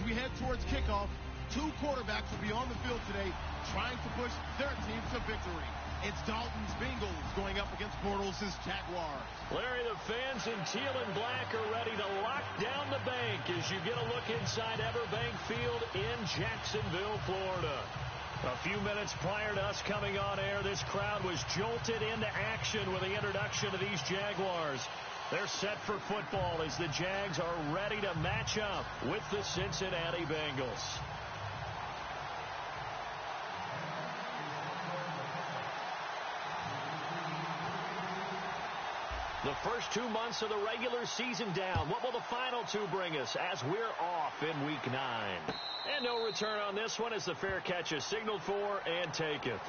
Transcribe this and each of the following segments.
we head towards kickoff, two quarterbacks will be on the field today trying to push their teams to victory. It's Dalton's Bengals going up against Bortles' Jaguars. Larry, the fans in teal and black are ready to lock down the bank as you get a look inside Everbank Field in Jacksonville, Florida. A few minutes prior to us coming on air, this crowd was jolted into action with the introduction of these Jaguars. They're set for football as the Jags are ready to match up with the Cincinnati Bengals. The first 2 months of the regular season down. What will the final two bring us as we're off in Week 9? And no return on this one as the fair catch is signaled for and taken.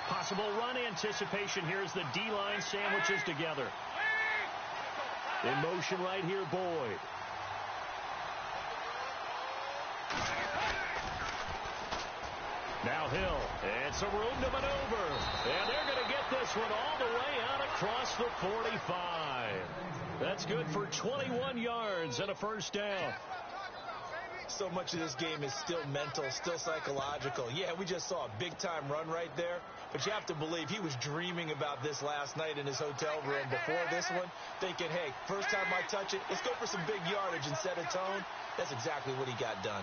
Possible run anticipation here as the D-line sandwiches together. In motion right here, Boyd. Now Hill, and some room to maneuver. And they're going to get this one all the way out across the 45. That's good for 21 yards and a first down. So much of this game is still mental, still psychological. Yeah, we just saw a big-time run right there, but you have to believe he was dreaming about this last night in his hotel room before this one, thinking, hey, first time I touch it, let's go for some big yardage and set a tone. That's exactly what he got done.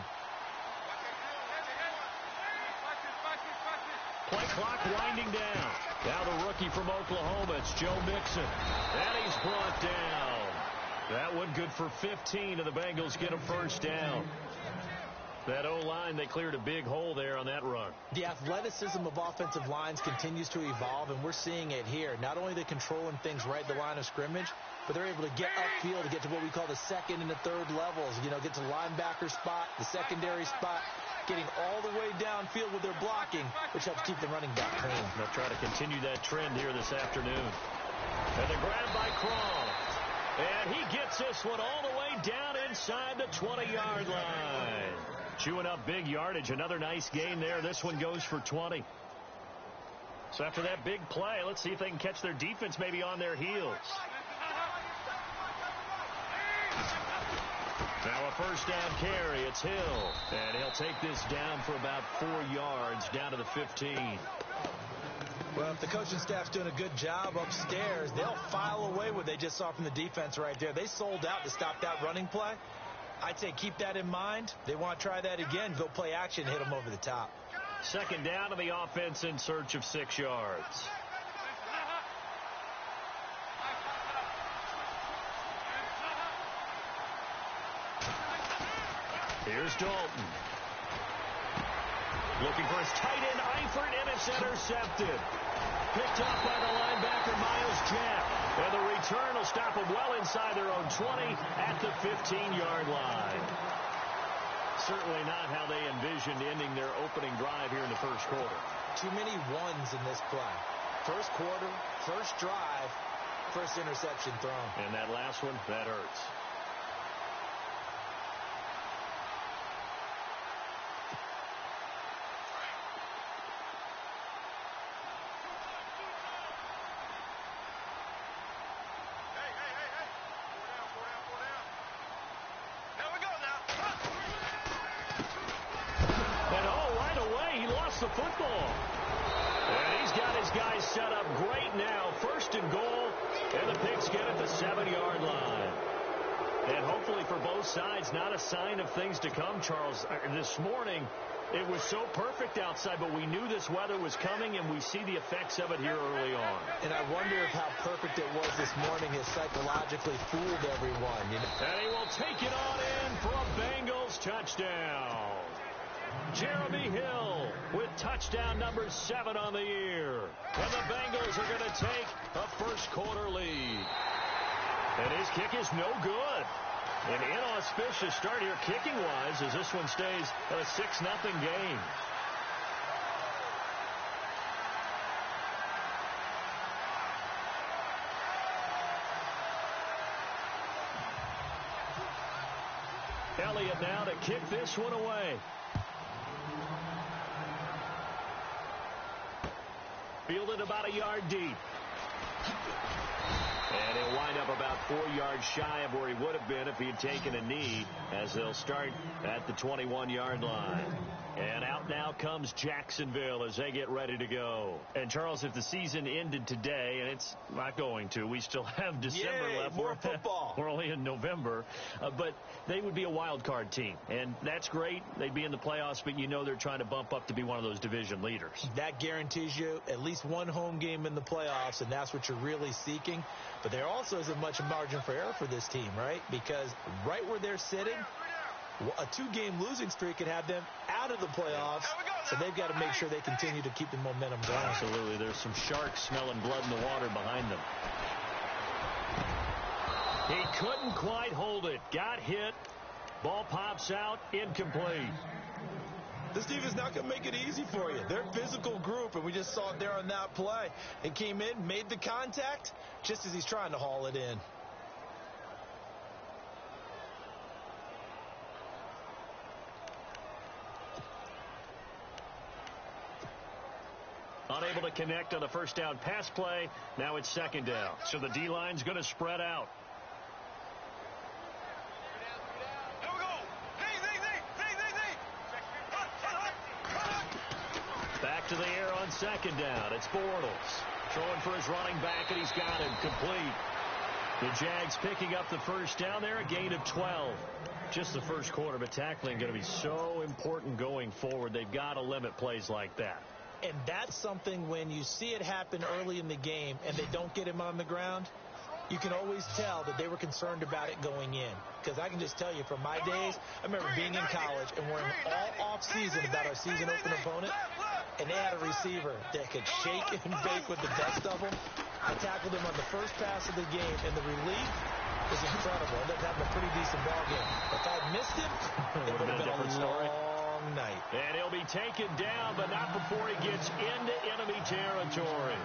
Play clock winding down. Now the rookie from Oklahoma, it's Joe Mixon. And he's brought down. That one good for 15, and the Bengals get a first down. That O-line, they cleared a big hole there on that run. The athleticism of offensive lines continues to evolve, and we're seeing it here. Not only are they controlling things right at the line of scrimmage, but they're able to get upfield to get to what we call the second and the third levels. You know, get to the linebacker spot, the secondary spot, getting all the way downfield with their blocking, which helps keep the running back clean. They'll try to continue that trend here this afternoon. And the grab by Crawl. And he gets this one all the way down inside the 20-yard line. Chewing up big yardage. Another nice gain there. This one goes for 20. So after that big play, let's see if they can catch their defense maybe on their heels. Now a first down carry. It's Hill. And he'll take this down for about 4 yards down to the 15. Well, if the coaching staff's doing a good job upstairs, they'll file away what they just saw from the defense right there. They sold out to stop that running play. I'd say keep that in mind. They want to try that again. Go play action, hit them over the top. Second down to the offense in search of 6 yards. Here's Dalton. Looking for his tight end, Eifert, and it's intercepted. Picked up by the linebacker, Miles Jack. And the return will stop them well inside their own 20 at the 15-yard line. Certainly not how they envisioned ending their opening drive here in the first quarter. Too many ones in this play. First quarter, first drive, first interception thrown. And that last one, that hurts. The football. And he's got his guys set up great now. First and goal, and the Pigskin at the 7-yard line. And hopefully for both sides, not a sign of things to come, Charles. This morning, it was so perfect outside, but we knew this weather was coming, and we see the effects of it here early on. And I wonder if how perfect it was this morning has psychologically fooled everyone. You know? And he will take it on in for a Bengals touchdown. Jeremy Hill with touchdown number 7 on the year. And the Bengals are going to take a first quarter lead. And his kick is no good. An inauspicious start here kicking-wise as this one stays a 6-0 game. Elliott now to kick this one away. Fielded about a yard deep. And he'll wind up about 4 yards shy of where he would have been if he had taken a knee, as they'll start at the 21-yard line. And out now comes Jacksonville as they get ready to go. And, Charles, if the season ended today, and it's not going to, we still have December left. More football. We're only in November. But they would be a wild card team. And that's great. They'd be in the playoffs, but you know they're trying to bump up to be one of those division leaders. That guarantees you at least one home game in the playoffs, and that's what you're really seeking. But there also isn't much margin for error for this team, right? Because right where they're sitting, a 2-game losing streak can have them out of the playoffs, so they've got to make sure they continue to keep the momentum going. Absolutely. There's some sharks smelling blood in the water behind them. He couldn't quite hold it. Got hit. Ball pops out. Incomplete. This team is not going to make it easy for you. They're a physical group, and we just saw it there on that play. He came in, made the contact, just as he's trying to haul it in. Unable to connect on the first down pass play. Now it's second down. So the D-line's going to spread out. Back to the air on second down. It's Bortles. Throwing for his running back, and he's got him complete. The Jags picking up the first down there, a gain of 12. Just the first quarter, but tackling going to be so important going forward. They've got to limit plays like that. And that's something when you see it happen early in the game and they don't get him on the ground, you can always tell that they were concerned about it going in. Because I can just tell you from my days, I remember being in college and worrying all off-season about our season open opponent, and they had a receiver that could shake and bake with the best of them. I tackled him on the first pass of the game, and the relief was incredible. Ended up having a pretty decent ball game. If I missed him, it would have been a long night. And he'll be taken down, but not before he gets into enemy territory.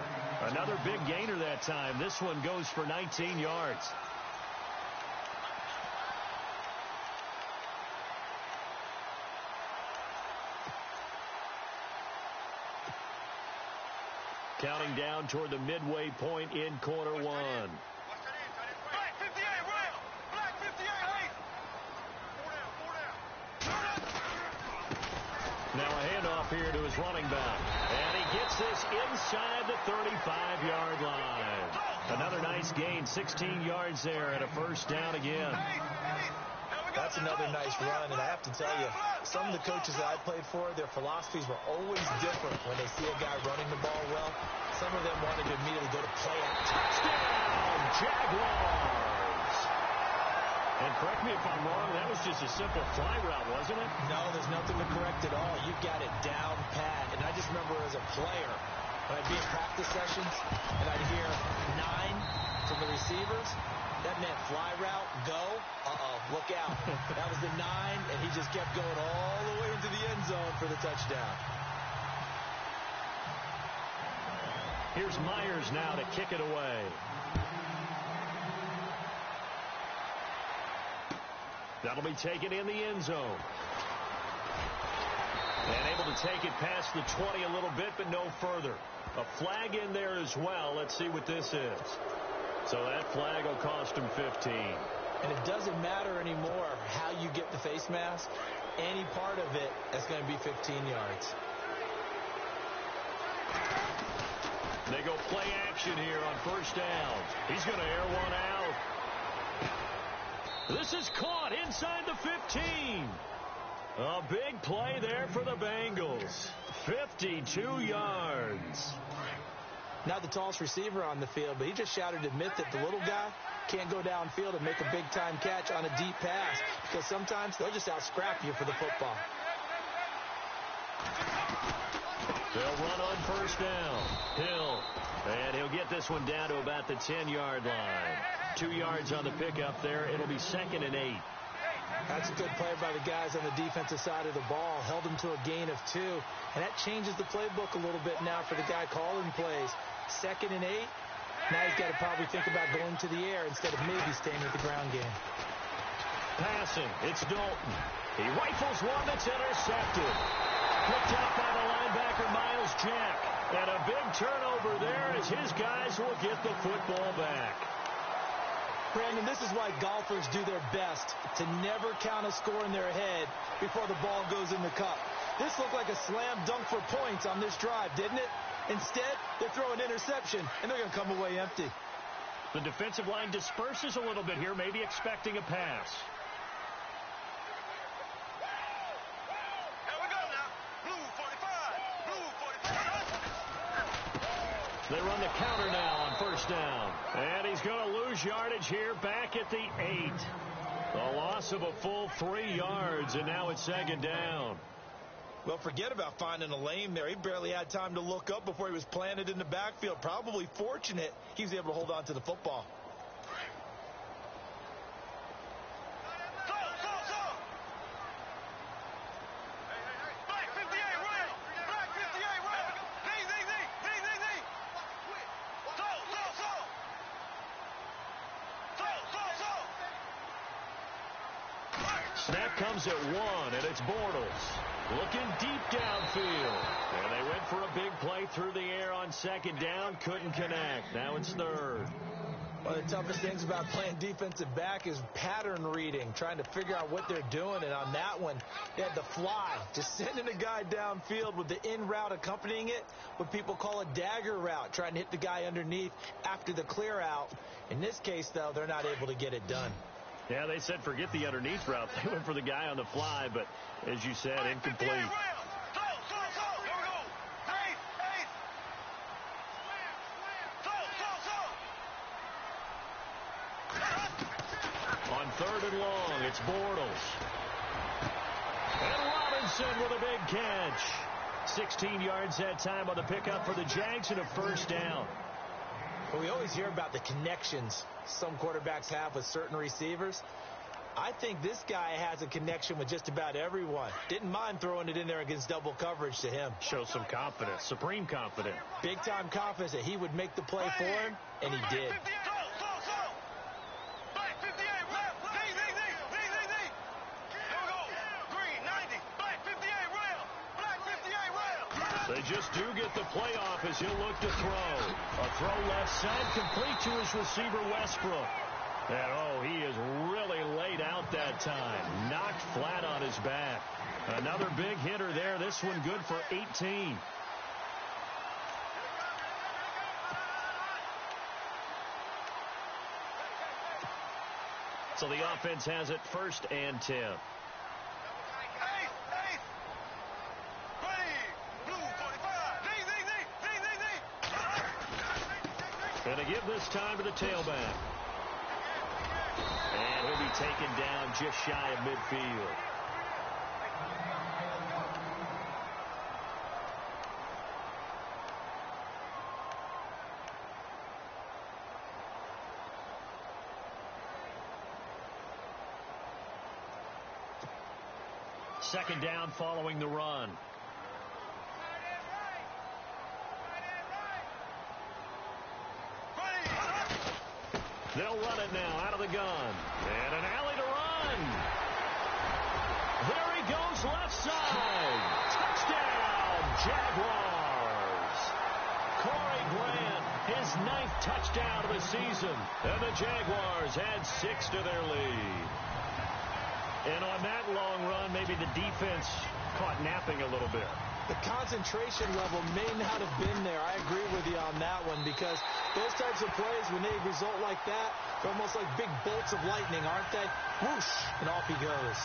Another big gainer that time. This one goes for 19 yards. Counting down toward the midway point in quarter one. Now a handoff here to his running back. And he gets this inside the 35-yard line. Another nice gain, 16 yards there, and a first down again. That's another nice run, and I have to tell you, some of the coaches that I played for, their philosophies were always different when they see a guy running the ball well. Some of them wanted to immediately go to play action. Touchdown, Jaguars! And correct me if I'm wrong, that was just a simple fly route, wasn't it? No, there's nothing to correct at all. You got it down pat. And I just remember as a player, when I'd be in practice sessions, and I'd hear 9 from the receivers, that meant fly route, go, look out. That was the 9, and he just kept going all the way into the end zone for the touchdown. Here's Myers now to kick it away. That'll be taken in the end zone. And able to take it past the 20 a little bit, but no further. A flag in there as well. Let's see what this is. So that flag will cost him 15. And it doesn't matter anymore how you get the face mask. Any part of it, that's going to be 15 yards. They go play action here on first down. He's going to air one out. This is caught inside the 15. A big play there for the Bengals. 52 yards. Not the tallest receiver on the field, but he just shouted to admit that the little guy can't go downfield and make a big-time catch on a deep pass, because sometimes they'll just out-scrap you for the football. They'll run on first down. Hill. And he'll get this one down to about the 10-yard line. 2 yards on the pickup there. It'll be 2nd and 8. That's a good play by the guys on the defensive side of the ball. Held him to a gain of 2. And that changes the playbook a little bit now for the guy calling plays. 2nd and 8. Now he's got to probably think about going to the air instead of maybe staying with the ground game. passing. It's Dalton. He rifles one that's intercepted. Picked up by the linebacker, Miles Jack. And a big turnover there as his guys will get the football back. Brandon, this is why golfers do their best to never count a score in their head before the ball goes in the cup. This looked like a slam dunk for points on this drive, didn't it? Instead, they throw an interception, and they're going to come away empty. The defensive line disperses a little bit here, maybe expecting a pass. Here we go now. Blue 45. Blue 45. They run the counter now on first down. And he's going to lose yardage here back at the 8. A loss of a full 3 yards, and now it's second down. Well, forget about finding a lane there. He barely had time to look up before he was planted in the backfield. Probably fortunate he was able to hold on to the football. Black 58 rail. Black 58 rail. Snap comes at 1, and it's Bortles. Looking deep downfield. And they went for a big play through the air on second down. Couldn't connect. Now it's third. One of the toughest things about playing defensive back is pattern reading, trying to figure out what they're doing. And on that one, they had the fly, just sending a guy downfield with the in route accompanying it, what people call a dagger route, trying to hit the guy underneath after the clear out. In this case, though, they're not able to get it done. Yeah, they said forget the underneath route. They went for the guy on the fly, but as you said, incomplete. On third and long, it's Bortles. And Robinson with a big catch. 16 yards that time on the pickup for the Jags and a first down. Well, we always hear about the connections some quarterbacks have with certain receivers. I think this guy has a connection with just about everyone. Didn't mind throwing it in there against double coverage to him. Shows some confidence, supreme confidence. Big-time confidence that he would make the play for him, and he did. They just do get the playoff as he'll look to throw. A throw left side, complete to his receiver, Westbrook. And, oh, he is really laid out that time. Knocked flat on his back. Another big hitter there. This one good for 18. So the offense has it first and 10. Going to give this time to the tailback. And he'll be taken down just shy of midfield. Second down following the run. They'll run it now out of the gun. And an alley to run. There he goes left side. Touchdown, Jaguars. Corey Grant, his 9th touchdown of the season. And the Jaguars add 6 to their lead. And on that long run, maybe the defense caught napping a little bit. The concentration level may not have been there. I agree with you on that one, because those types of plays, when they result like that, they're almost like big bolts of lightning, aren't they? Whoosh, and off he goes.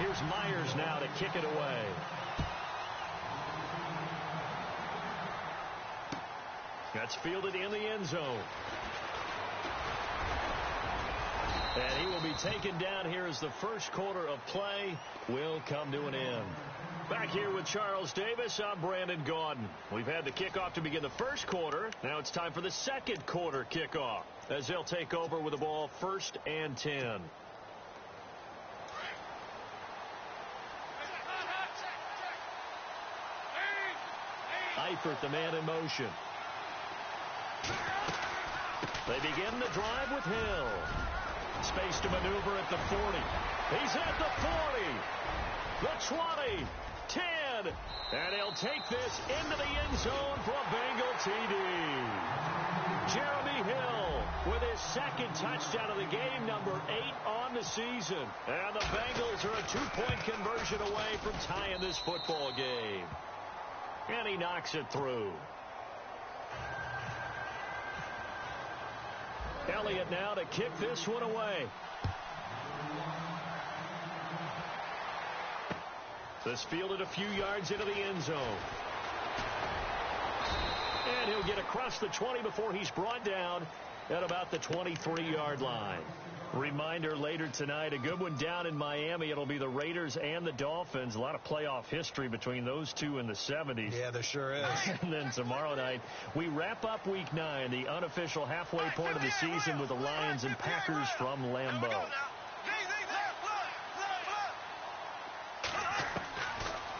Here's Myers now to kick it away. That's fielded in the end zone. And he will be taken down here as the first quarter of play will come to an end. Back here with Charles Davis, I'm Brandon Gaudin. We've had the kickoff to begin the first quarter. Now it's time for the second quarter kickoff as they'll take over with the ball first and 10. Eifert, the man in motion. They begin the drive with Hill. Space to maneuver at the 40. He's at the 40. The 20. 10. And he'll take this into the end zone for a Bengal TD. Jeremy Hill with his second touchdown of the game, number 8 on the season. And the Bengals are a 2-point conversion away from tying this football game. And he knocks it through. Elliott now to kick this one away. This fielded a few yards into the end zone. And he'll get across the 20 before he's brought down at about the 23-yard line. Reminder later tonight, a good one down in Miami. It'll be the Raiders and the Dolphins. A lot of playoff history between those two in the 70s. Yeah, there sure is. And then tomorrow night, we wrap up Week 9, the unofficial halfway point of the season with the Lions and Packers from Lambeau.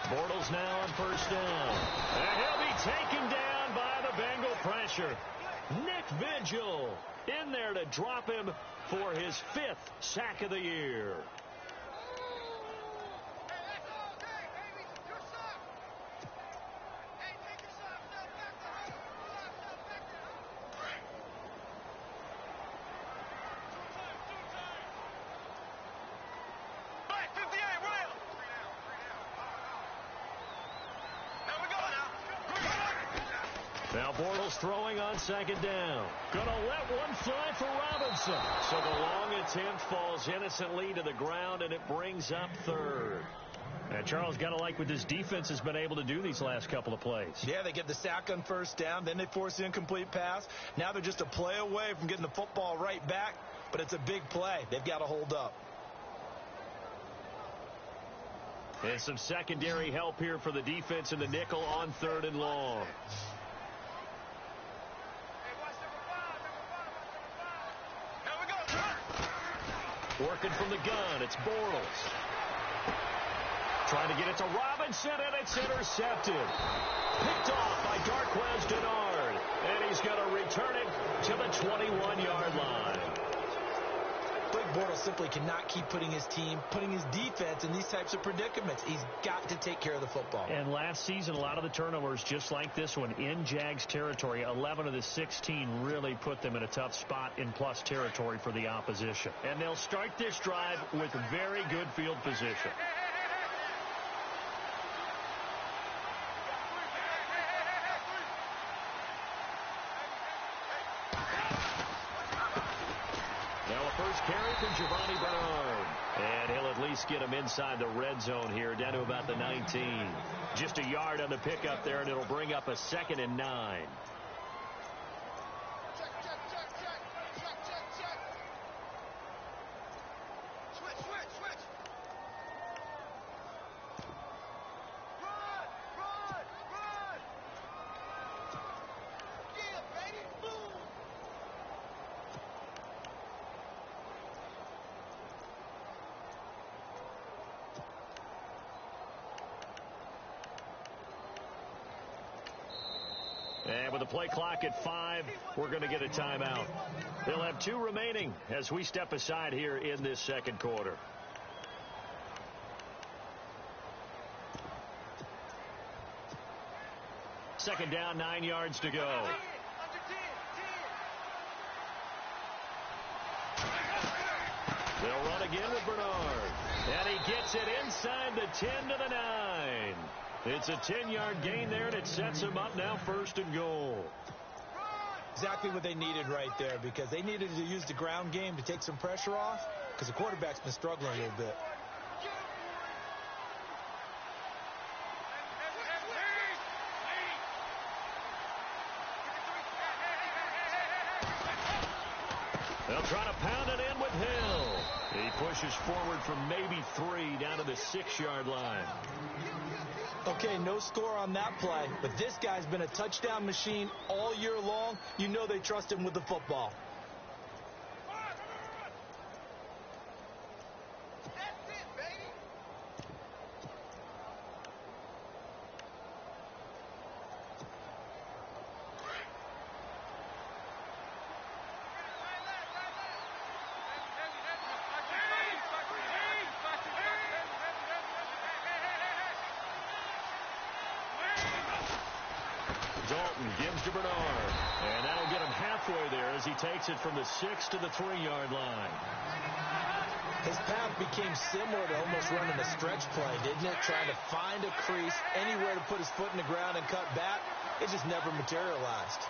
Bortles now on first down. And he'll be taken down by the Bengal pressure. Nick Vigil in there to drop him for his 5th sack of the year. Now Bortles throwing on second down. Gonna let one fly for Robinson. So the long attempt falls innocently to the ground, and it brings up 3rd. And Charles, got to like what this defense has been able to do these last couple of plays. Yeah, they get the sack on first down, then they force the incomplete pass. Now they're just a play away from getting the football right back, but it's a big play. They've got to hold up. And some secondary help here for the defense in the nickel on 3rd and long. Working from the gun, it's Bortles. Trying to get it to Robinson, and it's intercepted. Picked off by Darquez Denard. And he's going to return it to the 21-yard line. Blake Bortles simply cannot keep putting his defense in these types of predicaments. He's got to take care of the football. And last season, a lot of the turnovers, just like this one, in Jags territory, 11 of the 16 really put them in a tough spot in plus territory for the opposition. And they'll start this drive with very good field position. Carry from Giovanni Bernard. And he'll at least get him inside the red zone here, down to about the 19. Just a yard on the pickup there, and it'll bring up a 2nd and 9. And with the play clock at 5, we're going to get a timeout. They'll have 2 remaining as we step aside here in this second quarter. Second down, 9 yards to go. They'll run again with Bernard. And he gets it inside the 10 to the 9. It's a 10-yard gain there, and it sets him up now 1st and goal. Exactly what they needed right there, because they needed to use the ground game to take some pressure off, because the quarterback's been struggling a little bit. They'll try to pound it in with Hill. He pushes forward from maybe 3 down to the 6-yard line. Okay, no score on that play, but this guy's been a touchdown machine all year long. You know they trust him with the football. Dalton gives to Bernard. And that'll get him halfway there as he takes it from the 6 to the 3-yard line. His path became similar to almost running a stretch play, didn't it? Trying to find a crease, anywhere to put his foot in the ground and cut back. It just never materialized.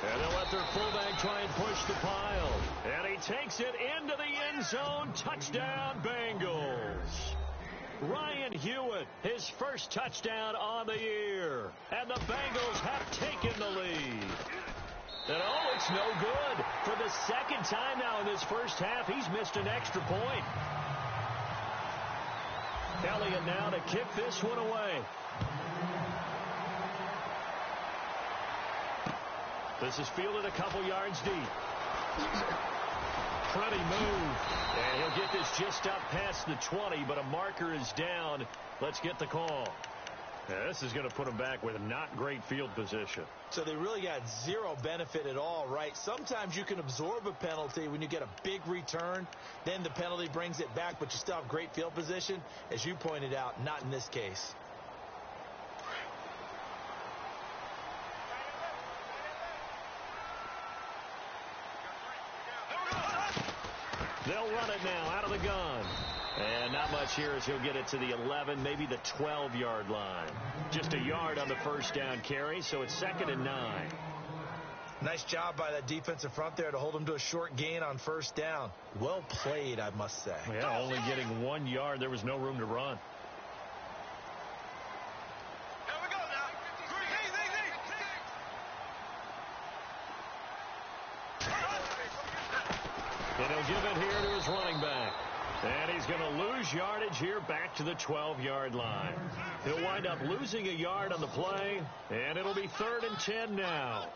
And they'll let their fullback try and push the pile. And he takes it into the end zone. Touchdown, Bengals. Ryan Hewitt, his first touchdown on the year. And the Bengals have taken the lead. And oh, it's no good. For the second time now in this first half, he's missed an extra point. Elliott now to kick this one away. This is fielded a couple yards deep. Pretty move. And he'll get this just up past the 20, but a marker is down. Let's get the call. Yeah, this is going to put them back with not great field position. So they really got zero benefit at all, right? Sometimes you can absorb a penalty when you get a big return. Then the penalty brings it back, but you still have great field position. As you pointed out, not in this case. They'll run it now out of the gun. And not much here as he'll get it to the 11, maybe the 12-yard line. Just a yard on the first down carry, so it's 2nd and 9. Nice job by that defensive front there to hold him to a short gain on first down. Well played, I must say. Yeah, only getting 1 yard. There was no room to run. Here we go now. And he'll give it here to his running back. And he's going to lose yardage here back to the 12-yard line. He'll wind up losing a yard on the play, and it'll be 3rd and 10 now.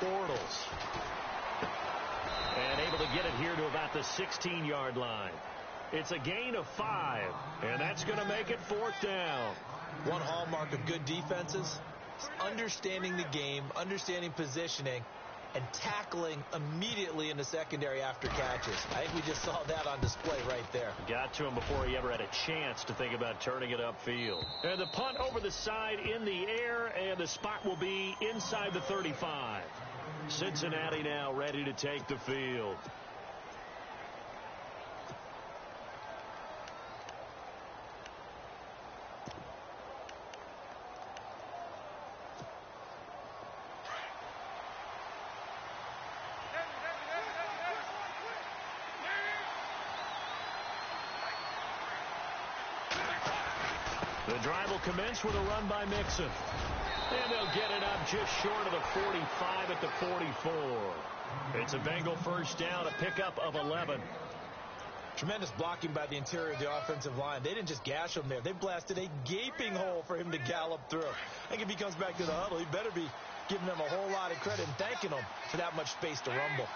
Bortles. And able to get it here to about the 16-yard line. It's a gain of 5, and that's going to make it 4th down. One hallmark of good defenses is understanding the game, understanding positioning, and tackling immediately in the secondary after catches. I think we just saw that on display right there. Got to him before he ever had a chance to think about turning it upfield. And the punt over the side in the air, and the spot will be inside the 35. Cincinnati now ready to take the field. The drive will commence with a run by Mixon. And they'll get it up just short of the 45 at the 44. It's a Bengal first down, a pickup of 11. Tremendous blocking by the interior of the offensive line. They didn't just gash him there. They blasted a gaping hole for him to gallop through. I think if he comes back to the huddle, he better be giving them a whole lot of credit and thanking them for that much space to rumble.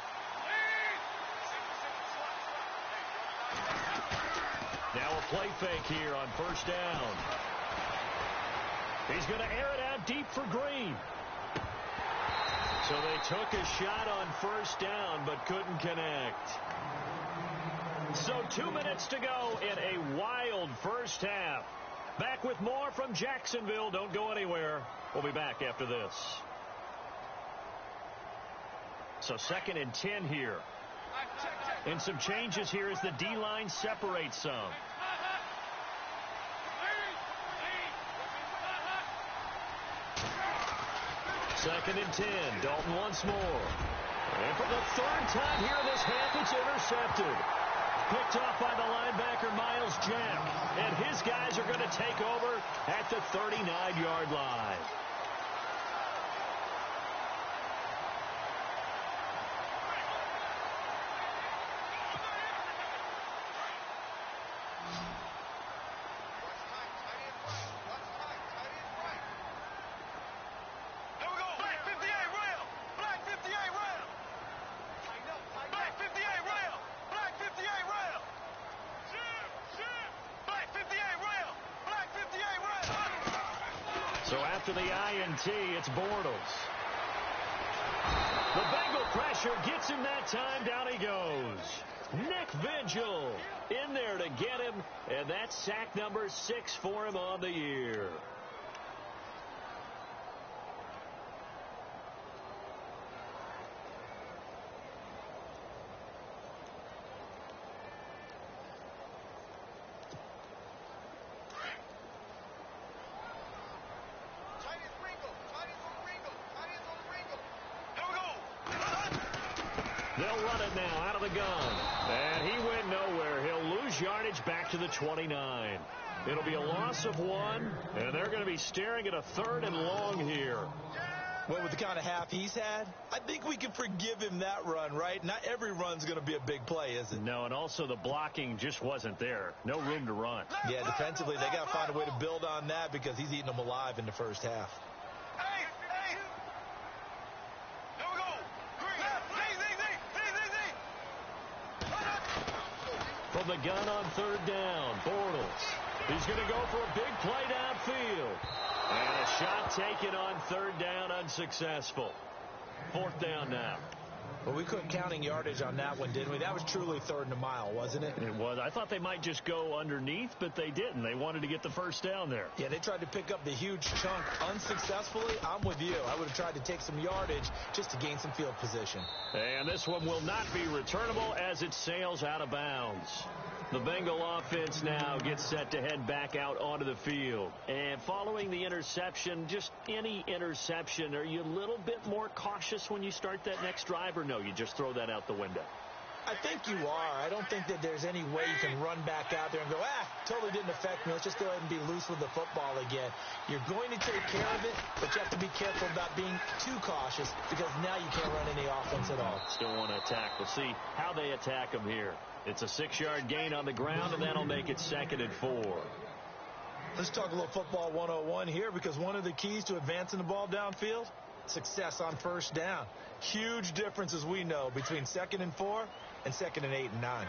Now a play fake here on first down. He's going to air it out deep for Green. So they took a shot on first down but couldn't connect. So 2 minutes to go in a wild first half. Back with more from Jacksonville. Don't go anywhere. We'll be back after this. So 2nd and 10 here. And some changes here as the D-line separates some. Second and 10. Dalton once more. And for the 3rd time here this half, it's intercepted. Picked off by the linebacker, Miles Jack. And his guys are going to take over at the 39-yard line. So after the INT, it's Bortles. The Bengal pressure gets him that time. Down he goes. Nick Vigil in there to get him, and that's sack number 6 for him on the year. They'll run it now out of the gun. And he went nowhere. He'll lose yardage back to the 29. It'll be a loss of 1, and they're going to be staring at a 3rd and long here. Well, with the kind of half he's had, I think we can forgive him that run, right? Not every run's going to be a big play, is it? No, and also the blocking just wasn't there. No room to run. Yeah, defensively, they got to find a way to build on that because he's eating them alive in the first half. From the gun on 3rd down, Bortles. He's going to go for a big play downfield. And a shot taken on 3rd down, unsuccessful. 4th down now. Well, we couldn't counting yardage on that one, didn't we? That was truly 3rd and a mile, wasn't it? It was. I thought they might just go underneath, but they didn't. They wanted to get the first down there. Yeah, they tried to pick up the huge chunk unsuccessfully. I'm with you. I would have tried to take some yardage just to gain some field position. And this one will not be returnable as it sails out of bounds. The Bengal offense now gets set to head back out onto the field. And following the interception, just any interception, are you a little bit more cautious when you start that next drive, or no, you just throw that out the window? I think you are. I don't think that there's any way you can run back out there and go, totally didn't affect me. Let's just go ahead and be loose with the football again. You're going to take care of it, but you have to be careful about being too cautious because now you can't run any offense at all. Still want to attack. We'll see how they attack them here. It's a 6-yard gain on the ground, and that'll make it 2nd and 4. Let's talk a little football 101 here because one of the keys to advancing the ball downfield, success on 1st down. Huge difference, as we know, between 2nd and 4 and 2nd and 8 and 9.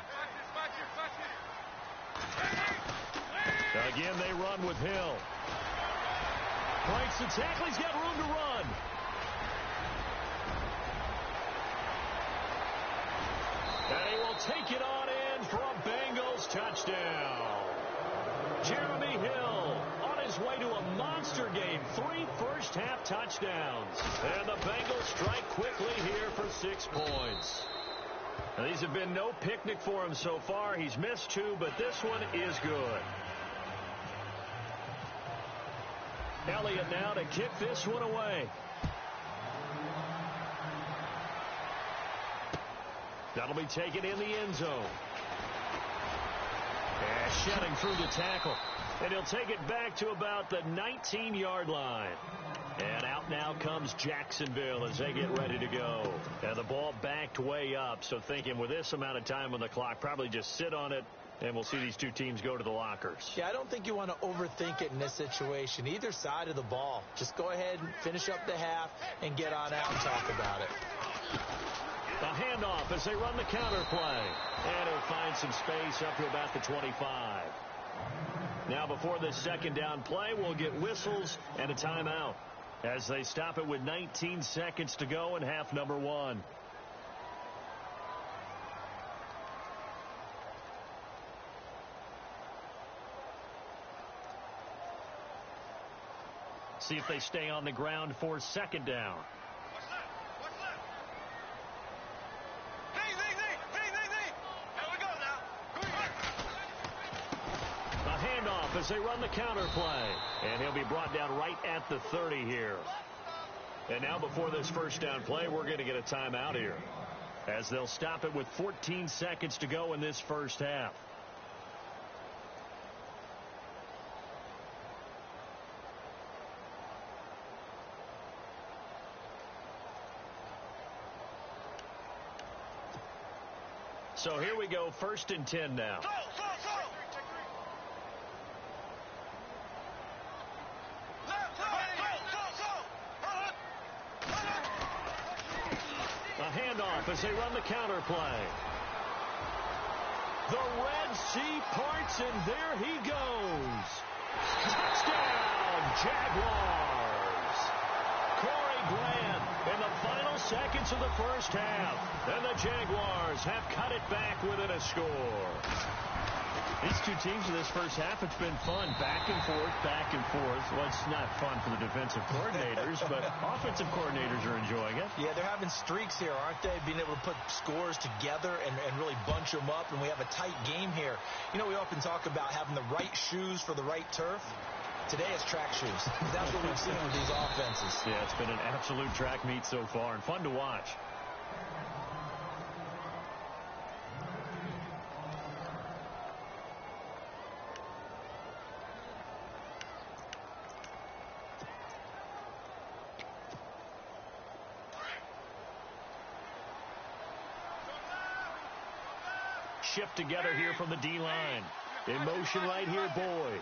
Again, they run with Hill. Breaks the tackle. He's got room to run. And he will take it on in for a Bengals touchdown. Jeremy Hill on his way to a monster game. 3 first-half touchdowns. And the Bengals strike quickly here for 6 points. Now, these have been no picnic for him so far. He's missed 2, but this one is good. Elliott now to kick this one away. That'll be taken in the end zone. And shedding through the tackle. And he'll take it back to about the 19-yard line. And out now comes Jacksonville as they get ready to go. And the ball backed way up. So thinking with this amount of time on the clock, probably just sit on it. And we'll see these two teams go to the lockers. Yeah, I don't think you want to overthink it in this situation. Either side of the ball. Just go ahead and finish up the half and get on out and talk about it. The handoff as they run the counter play. And he'll find some space up to about the 25. Now before this 2nd down play, we'll get whistles and a timeout as they stop it with 19 seconds to go in half number 1. See if they stay on the ground for 2nd down. As they run the counter play. And he'll be brought down right at the 30 here. And now before this 1st down play, we're going to get a timeout here as they'll stop it with 14 seconds to go in this 1st half. So here we go, 1st and 10 now. Handoff as they run the counter play. The Red Sea parts, and there he goes. Touchdown, Jaguars. Corey Grant in the final seconds of the first half. And the Jaguars have cut it back within a score. These two teams in this first half, it's been fun. Back and forth, back and forth. Well, it's not fun for the defensive coordinators, but offensive coordinators are enjoying it. Yeah, they're having streaks here, aren't they? Being able to put scores together and really bunch them up, and we have a tight game here. You know, we often talk about having the right shoes for the right turf. Today it's track shoes. That's what we've seen with these offenses. Yeah, it's been an absolute track meet so far and fun to watch. Shift together here from the D-line. In motion right here, Boyd.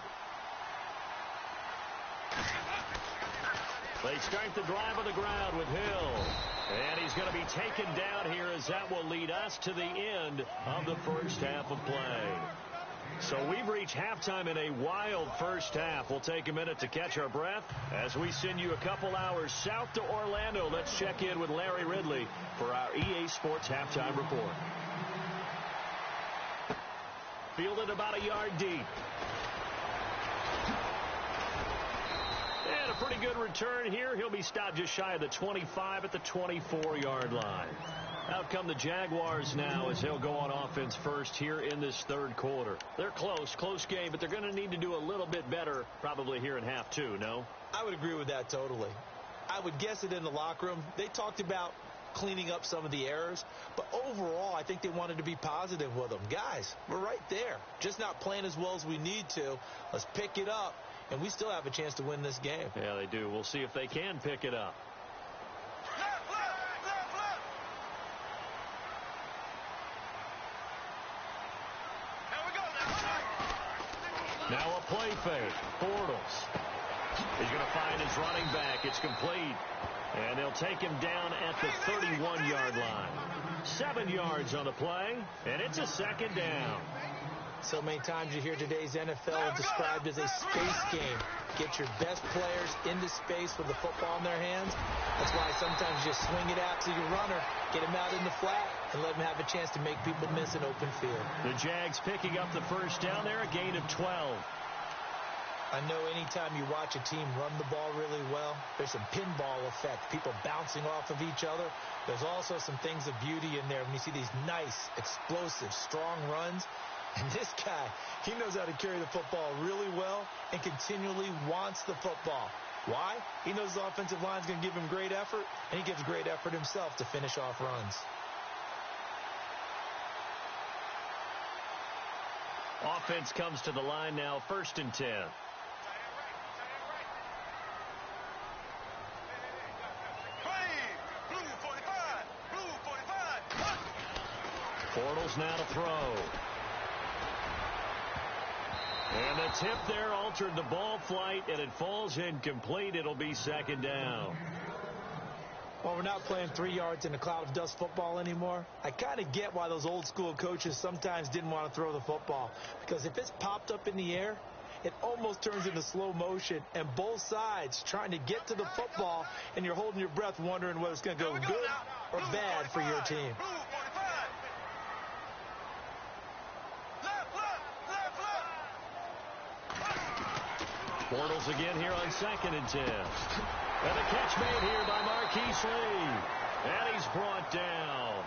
They start the drive on the ground with Hill. And he's going to be taken down here as that will lead us to the end of the first half of play. So we've reached halftime in a wild first half. We'll take a minute to catch our breath as we send you a couple hours south to Orlando. Let's check in with Larry Ridley for our EA Sports Halftime Report. Fielded about a yard deep. And a pretty good return here. He'll be stopped just shy of the 25 at the 24-yard line. Out come the Jaguars now as they'll go on offense first here in this third quarter. They're close game, but they're going to need to do a little bit better probably here in half two, no? I would agree with that totally. I would guess it in the locker room. They talked about cleaning up some of the errors, but overall I think they wanted to be positive with them. Guys, we're right there, just not playing as well as we need to. Let's pick it up, and we still have a chance to win this game. Yeah, they do. We'll see if they can pick it up. Now a play fake. Bortles. He's going to find his running back. It's complete. And they'll take him down at the 31-yard line. 7 yards on the play, and it's a second down. So many times you hear today's NFL described as a space game. Get your best players into space with the football in their hands. That's why sometimes you just swing it out to your runner, get him out in the flat, and let him have a chance to make people miss an open field. The Jags picking up the first down there, a gain of 12. I know anytime you watch a team run the ball really well, there's some pinball effect, people bouncing off of each other. There's also some things of beauty in there when you see these nice, explosive, strong runs. And this guy, he knows how to carry the football really well and continually wants the football. Why? He knows the offensive line's going to give him great effort, and he gives great effort himself to finish off runs. Offense comes to the line now, 1st and 10. Bortles now to throw. And the tip there altered the ball flight, and it falls incomplete. It'll be second down. Well, we're not playing 3 yards in a cloud of dust football anymore. I kind of get why those old school coaches sometimes didn't want to throw the football. Because if it's popped up in the air, it almost turns into slow motion, and both sides trying to get to the football, and you're holding your breath wondering whether it's going to go good or bad for your team. Bortles again here on 2nd and 10. And the catch made here by Marquise Lee. And he's brought down.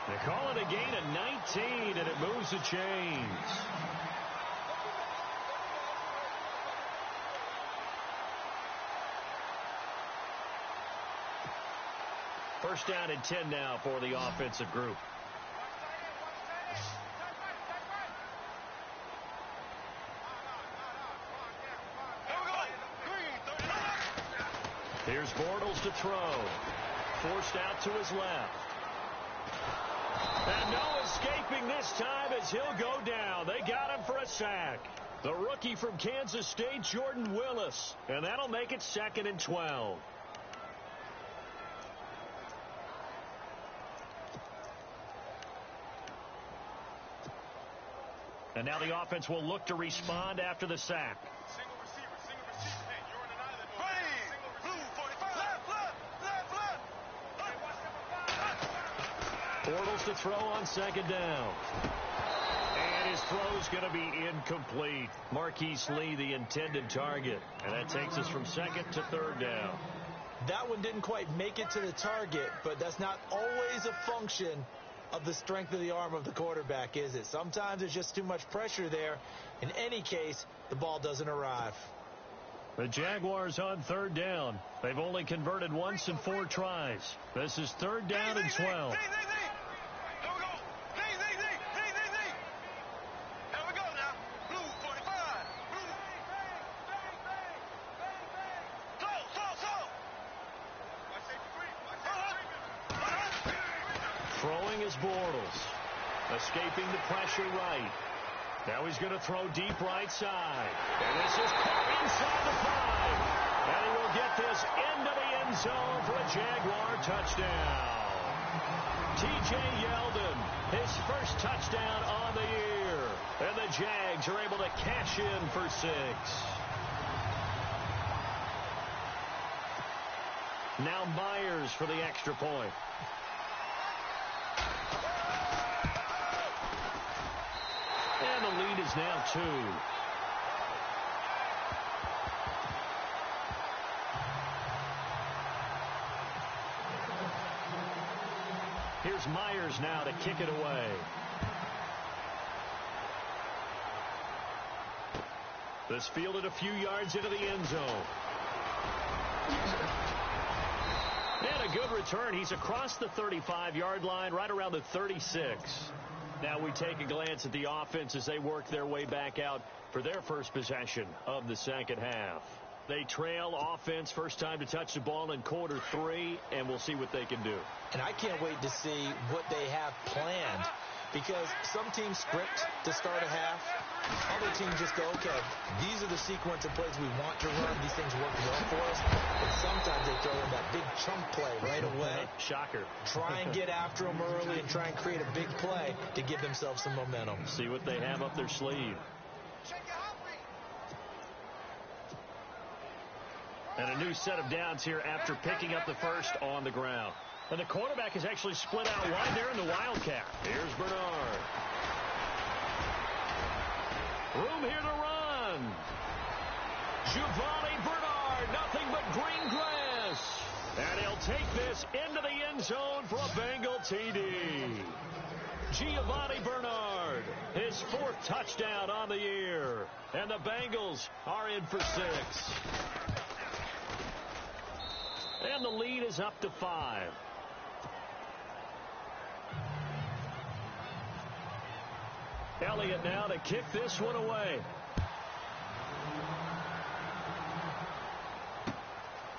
They call it a gain of 19, and it moves the chains. First down and 10 now for the offensive group. Here's Bortles to throw. Forced out to his left. And no escaping this time as he'll go down. They got him for a sack. The rookie from Kansas State, Jordan Willis. And that'll make it 2nd and 12. And now the offense will look to respond after the sack. Bortles to throw on second down. And his throw's going to be incomplete. Marquise Lee, the intended target. And that takes us from second to third down. That one didn't quite make it to the target, but that's not always a function of the strength of the arm of the quarterback, is it? Sometimes there's just too much pressure there. In any case, the ball doesn't arrive. The Jaguars on third down. They've only converted once in 4 tries. This is third down and 12. Throwing is Bortles. Escaping the pressure right. Now he's going to throw deep right side. And this is caught inside the 5. And he will get this into the end zone for a Jaguar touchdown. T.J. Yeldon, his first touchdown on the year. And the Jags are able to cash in for 6. Now Myers for the extra point. And the lead is now 2. Here's Myers now to kick it away. This fielded a few yards into the end zone. And a good return. He's across the 35-yard line, right around the 36. Now we take a glance at the offense as they work their way back out for their first possession of the second half. They trail offense, first time to touch the ball in quarter 3, and we'll see what they can do. And I can't wait to see what they have planned, because some teams script to start a half. Other teams just go, okay, these are the sequence of plays we want to run. These things work well for us. And sometimes they throw in that big chunk play right away. Shocker. Try and get after them early and try and create a big play to give themselves some momentum. See what they have up their sleeve. And a new set of downs here after picking up the first on the ground. And the quarterback is actually split out wide there in the Wildcat. Here's Bernard. Room here to run. Giovanni Bernard, nothing but green grass. And he'll take this into the end zone for a Bengal TD. Giovanni Bernard, his 4th touchdown on the year. And the Bengals are in for 6. And the lead is up to 5. Elliott now to kick this one away.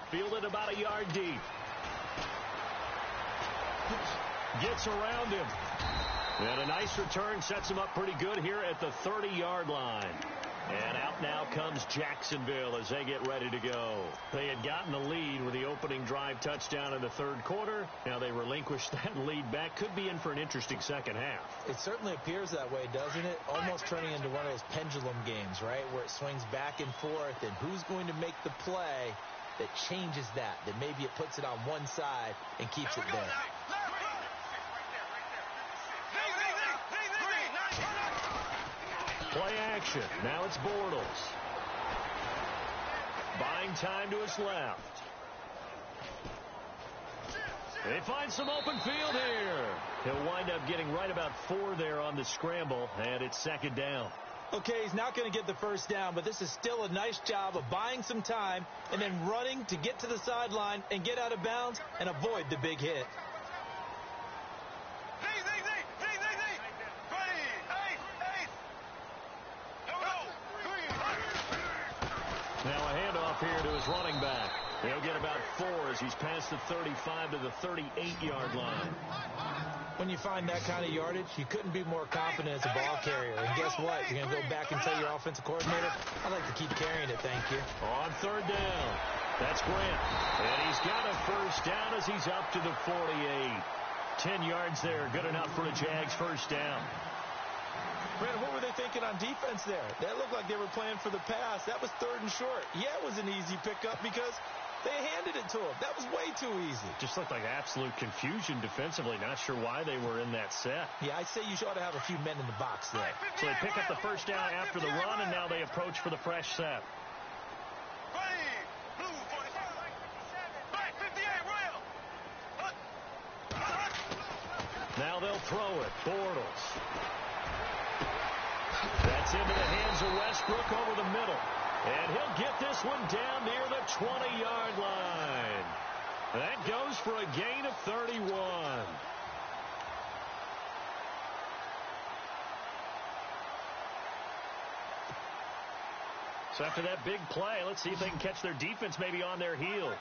Fielded about a yard deep. Gets around him. And a nice return sets him up pretty good here at the 30-yard line. And out now comes Jacksonville as they get ready to go. They had gotten the lead with the opening drive touchdown in the third quarter. Now they relinquished that lead back. Could be in for an interesting second half. It certainly appears that way, doesn't it? Almost turning into one of those pendulum games, right? Where it swings back and forth, and who's going to make the play that changes that maybe it puts it on one side and keeps it there. Play action. Now it's Bortles. Buying time to his left. They find some open field here. He'll wind up getting right about 4 there on the scramble, and it's second down. Okay, he's not going to get the first down, but this is still a nice job of buying some time and then running to get to the sideline and get out of bounds and avoid the big hit. Now a handoff here to his running back. He'll get about 4 as he's past the 35 to the 38-yard line. When you find that kind of yardage, you couldn't be more confident as a ball carrier. And guess what? You're going to go back and tell your offensive coordinator, I'd like to keep carrying it, thank you. On third down, that's Grant. And he's got a first down as he's up to the 48. 10 yards there, good enough for a Jags first down. Brandon, what were they thinking on defense there? That looked like they were playing for the pass. That was third and short. Yeah, it was an easy pickup because They handed it to him. That was way too easy. Just looked like absolute confusion defensively. Not sure why they were in that set. Yeah, I'd say you ought to have a few men in the box there. So they pick up the first down after the run, and now they approach for the fresh set. Now they'll throw it. Bortles. That's into the hands of Westbrook over the middle. And he'll get this one down near the 20-yard line. That goes for a gain of 31. So after that big play, let's see if they can catch their defense maybe on their heels.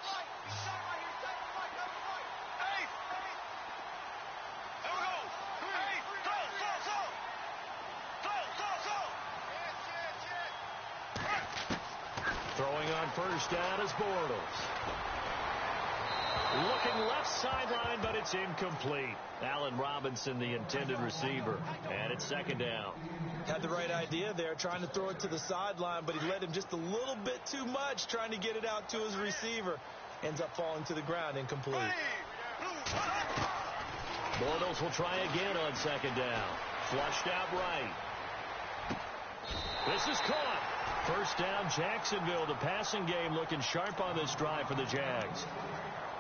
Throwing on first down is Bortles. Looking left sideline, but it's incomplete. Allen Robinson, the intended receiver. And it's second down. Had the right idea there, trying to throw it to the sideline, but he led him just a little bit too much, trying to get it out to his receiver. Ends up falling to the ground, incomplete. Bortles will try again on second down. Flushed out right. This is caught. First down, Jacksonville. The passing game looking sharp on this drive for the Jags.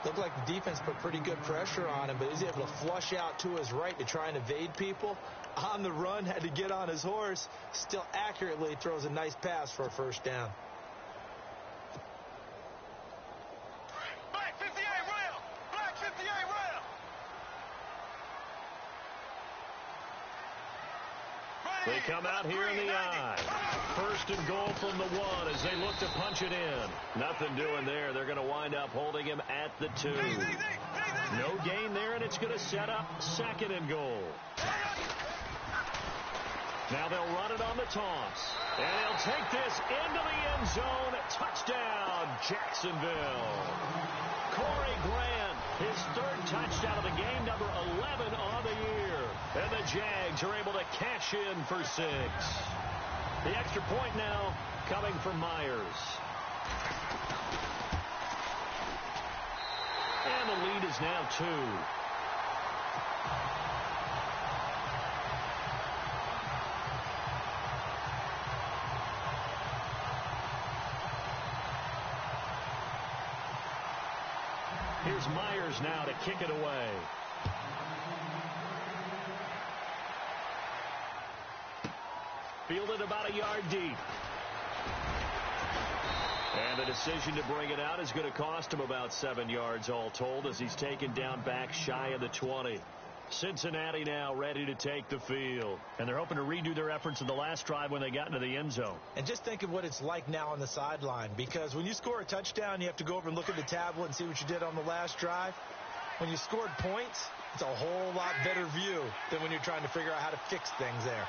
Looked like the defense put pretty good pressure on him, but he's able to flush out to his right to try and evade people. On the run, had to get on his horse. Still accurately throws a nice pass for a first down. Black 58 rail! Black 58 rail! They come out here in the I. First and goal from the 1 as they look to punch it in. Nothing doing there. They're going to wind up holding him at the 2. No gain there, and it's going to set up second and goal. Now they'll run it on the toss. And he'll take this into the end zone. Touchdown, Jacksonville. Corey Grant, his third touchdown of the game, number 11 on the year. And the Jags are able to cash in for 6. The extra point now coming from Myers. And the lead is now 2. Here's Myers now to kick it away. Fielded about a yard deep. And the decision to bring it out is going to cost him about 7 yards all told as he's taken down back shy of the 20. Cincinnati now ready to take the field. And they're hoping to redo their efforts in the last drive when they got into the end zone. And just think of what it's like now on the sideline, because when you score a touchdown, you have to go over and look at the tablet and see what you did on the last drive. When you scored points, it's a whole lot better view than when you're trying to figure out how to fix things there.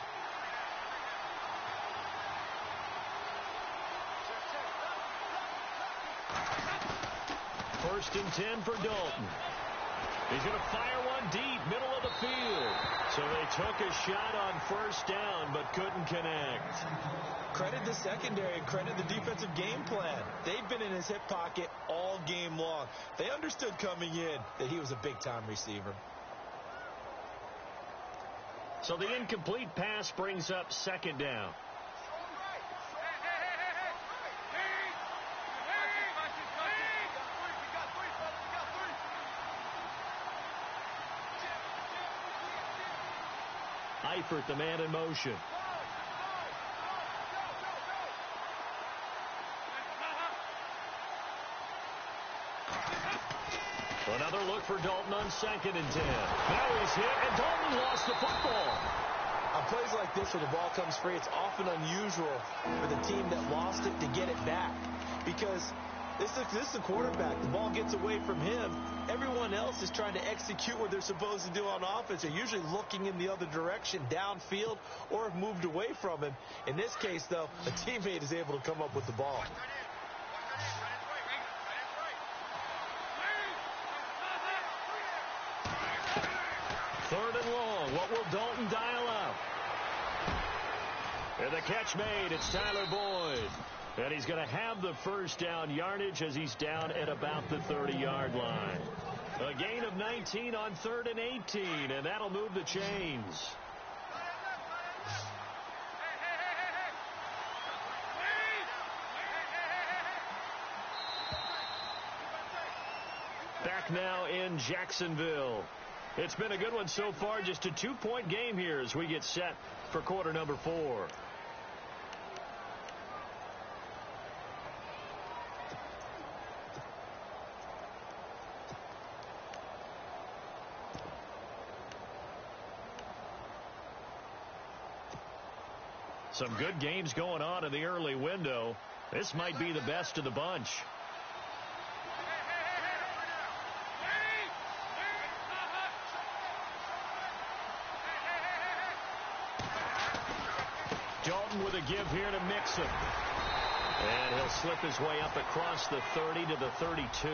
First and 10 for Dalton. He's going to fire one deep, middle of the field. So they took a shot on first down, but couldn't connect. Credit the secondary and credit the defensive game plan. They've been in his hip pocket all game long. They understood coming in that he was a big-time receiver. So the incomplete pass brings up second down. Eifert, the man in motion. Another look for Dalton on second and 10. Now he's hit, and Dalton lost the football. On plays like this where the ball comes free, it's often unusual for the team that lost it to get it back, because this is the quarterback. The ball gets away from him. Everyone else is trying to execute what they're supposed to do on offense. They're usually looking in the other direction, downfield, or have moved away from him. In this case, though, a teammate is able to come up with the ball. Third and long. What will Dalton dial up? And the catch made. It's Tyler Boyd. And he's going to have the first down yardage as he's down at about the 30-yard line. A gain of 19 on 3rd and 18, and that'll move the chains. Back now in Jacksonville. It's been a good one so far. Just a 2-point game here as we get set for quarter number 4. Some good games going on in the early window. This might be the best of the bunch. Dalton with a give here to Mixon. And he'll slip his way up across the 30 to the 32.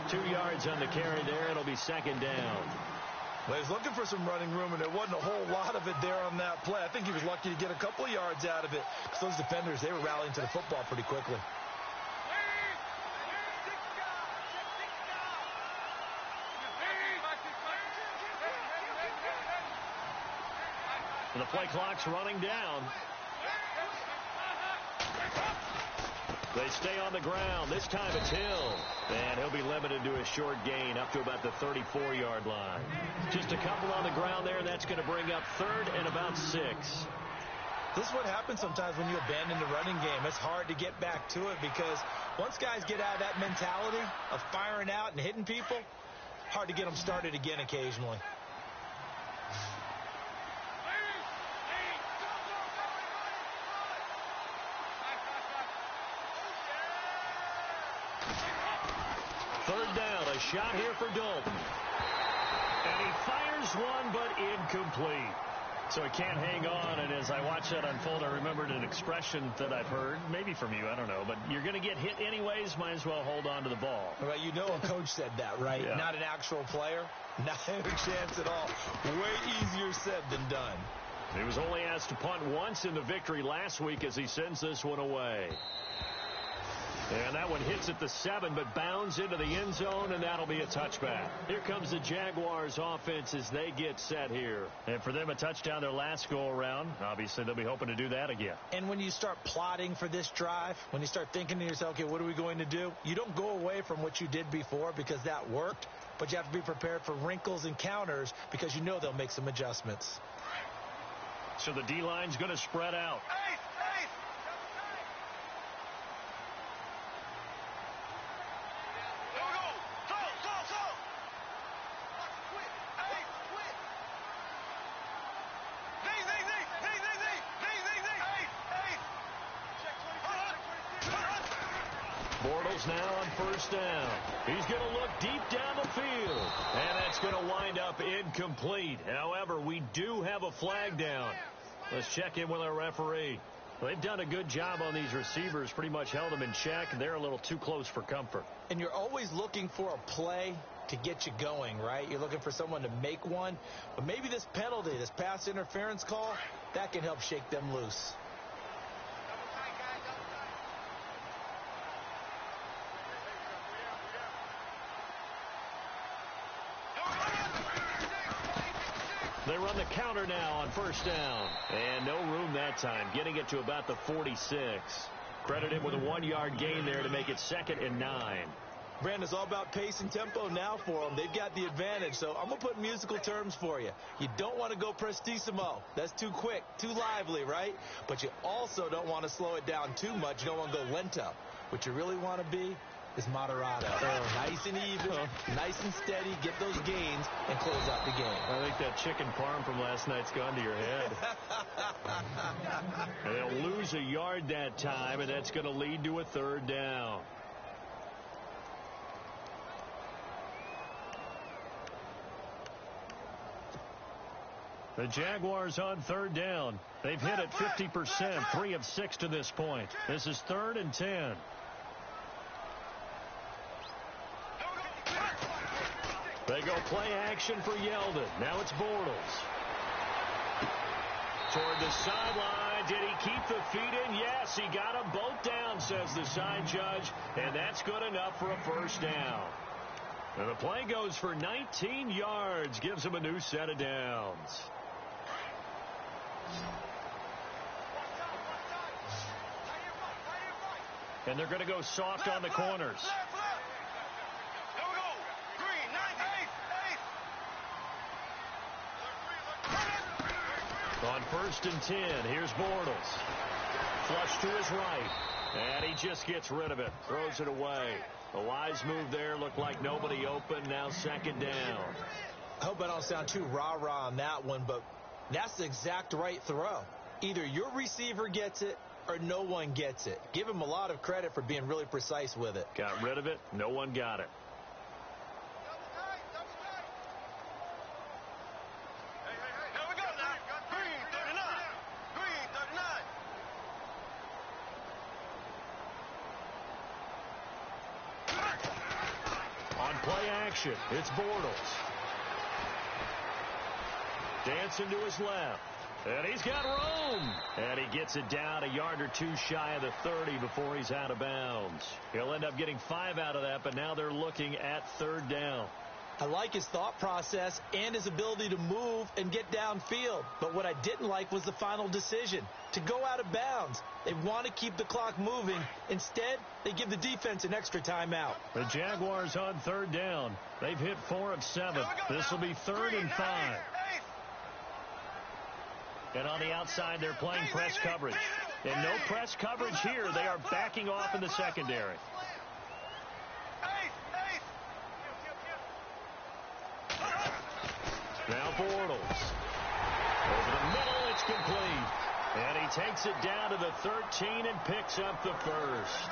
2 yards on the carry there. It'll be 2nd down. Well, he's looking for some running room, and there wasn't a whole lot of it there on that play. I think he was lucky to get a couple of yards out of it, because those defenders, they were rallying to the football pretty quickly. And the play clock's running down. They stay on the ground. This time it's Hill. And he'll be limited to a short gain up to about the 34-yard line. Just a couple on the ground there, and that's going to bring up 3rd and about 6. This is what happens sometimes when you abandon the running game. It's hard to get back to it because once guys get out of that mentality of firing out and hitting people, hard to get them started again occasionally. Third down, a shot here for Dalton. And he fires one, but incomplete. So he can't hang on, and as I watched that unfold, I remembered an expression that I've heard, maybe from you, I don't know, but you're going to get hit anyways, might as well hold on to the ball. Well, you know a coach said that, right? Yeah. Not an actual player. Not a chance at all. Way easier said than done. He was only asked to punt once in the victory last week as he sends this one away. And that one hits at the 7, but bounds into the end zone, and that'll be a touchback. Here comes the Jaguars offense as they get set here. And for them, a touchdown their last go-around. Obviously, they'll be hoping to do that again. And when you start plotting for this drive, when you start thinking to yourself, okay, what are we going to do? You don't go away from what you did before because that worked, but you have to be prepared for wrinkles and counters because you know they'll make some adjustments. So the D-line's going to spread out. Now on first down. He's going to look deep down the field. And that's going to wind up incomplete. However, we do have a flag down. Let's check in with our referee. They've done a good job on these receivers, pretty much held them in check. They're a little too close for comfort. And you're always looking for a play to get you going, right? You're looking for someone to make one. But maybe this penalty, this pass interference call, that can help shake them loose. They run the counter now on first down. And no room that time, getting it to about the 46. Credit him with a 1-yard gain there to make it 2nd and 9. Brandon, it's all about pace and tempo now for them. They've got the advantage, so I'm going to put musical terms for you. You don't want to go prestissimo. That's too quick, too lively, right? But you also don't want to slow it down too much. You don't want to go lento. What you really want to be is moderato. Nice and even, nice and steady, get those gains, and close out the game. I think that chicken parm from last night's gone to your head. And they'll lose a yard that time, and that's going to lead to a 3rd down. The Jaguars on 3rd down. They've hit it 50%, 3 of 6 to this point. This is 3rd and 10. They go play action for Yeldon. Now it's Bortles. toward the sideline. Did he keep the feet in? Yes, he got them both down, says the side judge, and that's good enough for a first down. And the play goes for 19 yards, gives him a new set of downs. And they're going to go soft on the corners. Here we go. Green, 98. On 1st and 10, here's Bortles. Flush to his right. And he just gets rid of it. Throws it away. A wise move there. Looked like nobody open. Now 2nd down. I hope I don't sound too rah-rah on that one, but that's the exact right throw. Either your receiver gets it or no one gets it. Give him a lot of credit for being really precise with it. Got rid of it. No one got it. Here we go now. Green, 39. Green, 39. On play action, it's Bortles. Dancing to his left. And he's got room. And he gets it down a yard or two shy of the 30 before he's out of bounds. He'll end up getting 5 out of that, but now they're looking at 3rd down. I like his thought process and his ability to move and get downfield. But what I didn't like was the final decision, to go out of bounds. They want to keep the clock moving. Instead, they give the defense an extra timeout. The Jaguars on 3rd down. They've hit 4 of 7. This will be 3rd and 5. And on the outside, they're playing press coverage. And no press coverage here. They are backing off in the secondary. Now Bortles. Over the middle, it's complete. And he takes it down to the 13 and picks up the first.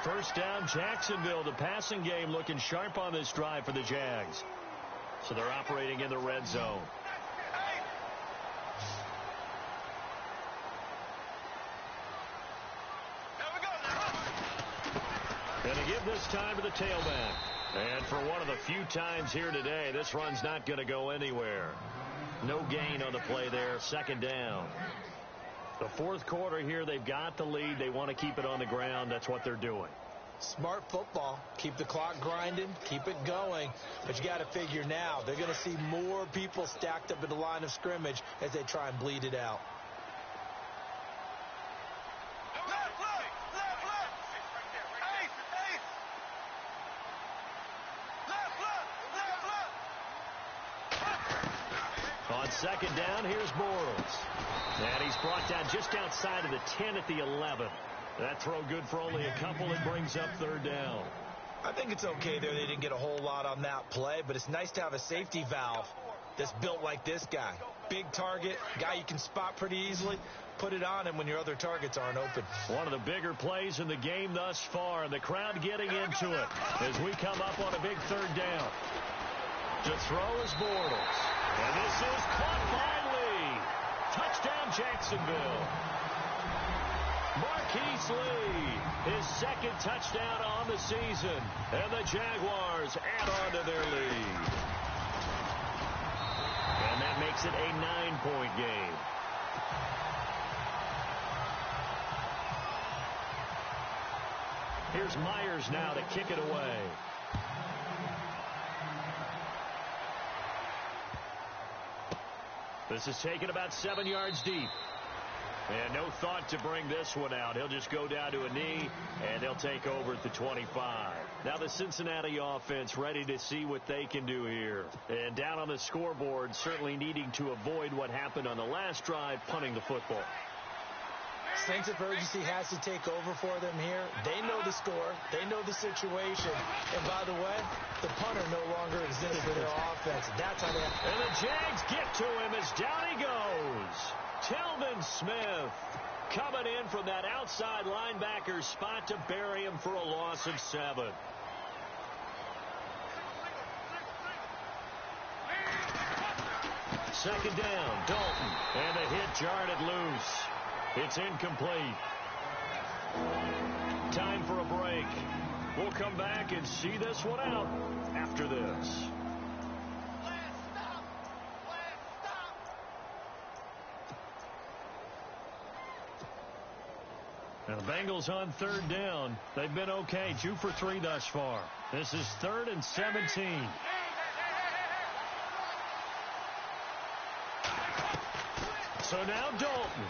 First down, Jacksonville. The passing game looking sharp on this drive for the Jags. So they're operating in the red zone. And to give this time to the tailback. And for one of the few times here today, this run's not going to go anywhere. No gain on the play there. 2nd down. The 4th quarter here, they've got the lead. They want to keep it on the ground. That's what they're doing. Smart football. Keep the clock grinding. Keep it going. But you got to figure now, they're going to see more people stacked up at the line of scrimmage as they try and bleed it out. On 2nd down, here's Bortles. And he's brought down just outside of the 10 at the 11. That throw good for only a couple. It brings up 3rd down. I think it's okay there. They didn't get a whole lot on that play, but it's nice to have a safety valve that's built like this guy. Big target, guy you can spot pretty easily. Put it on him when your other targets aren't open. One of the bigger plays in the game thus far. The crowd getting into it as we come up on a big 3rd down. To throw is Bortles. And this is caught by Lee. Touchdown, Jacksonville. Marquise Lee, his 2nd touchdown on the season. And the Jaguars add on to their lead. And that makes it a 9-point game. Here's Myers now to kick it away. This is taken about 7 yards deep. And no thought to bring this one out. He'll just go down to a knee, and they'll take over at the 25. Now the Cincinnati offense ready to see what they can do here. And down on the scoreboard, certainly needing to avoid what happened on the last drive, punting the football. Sense of urgency has to take over for them here. They know the score. They know the situation. And by the way, the punter no longer exists for their offense. That's how they... And the Jags get to him as down he goes. Telvin Smith coming in from that outside linebacker spot to bury him for a loss of 7. Second down, Dalton. And the hit jarred it loose. It's incomplete. Time for a break. We'll come back and see this one out after this. Now the Bengals on third down. They've been okay. 2 for 3 thus far. This is 3rd and 17. So now Dalton.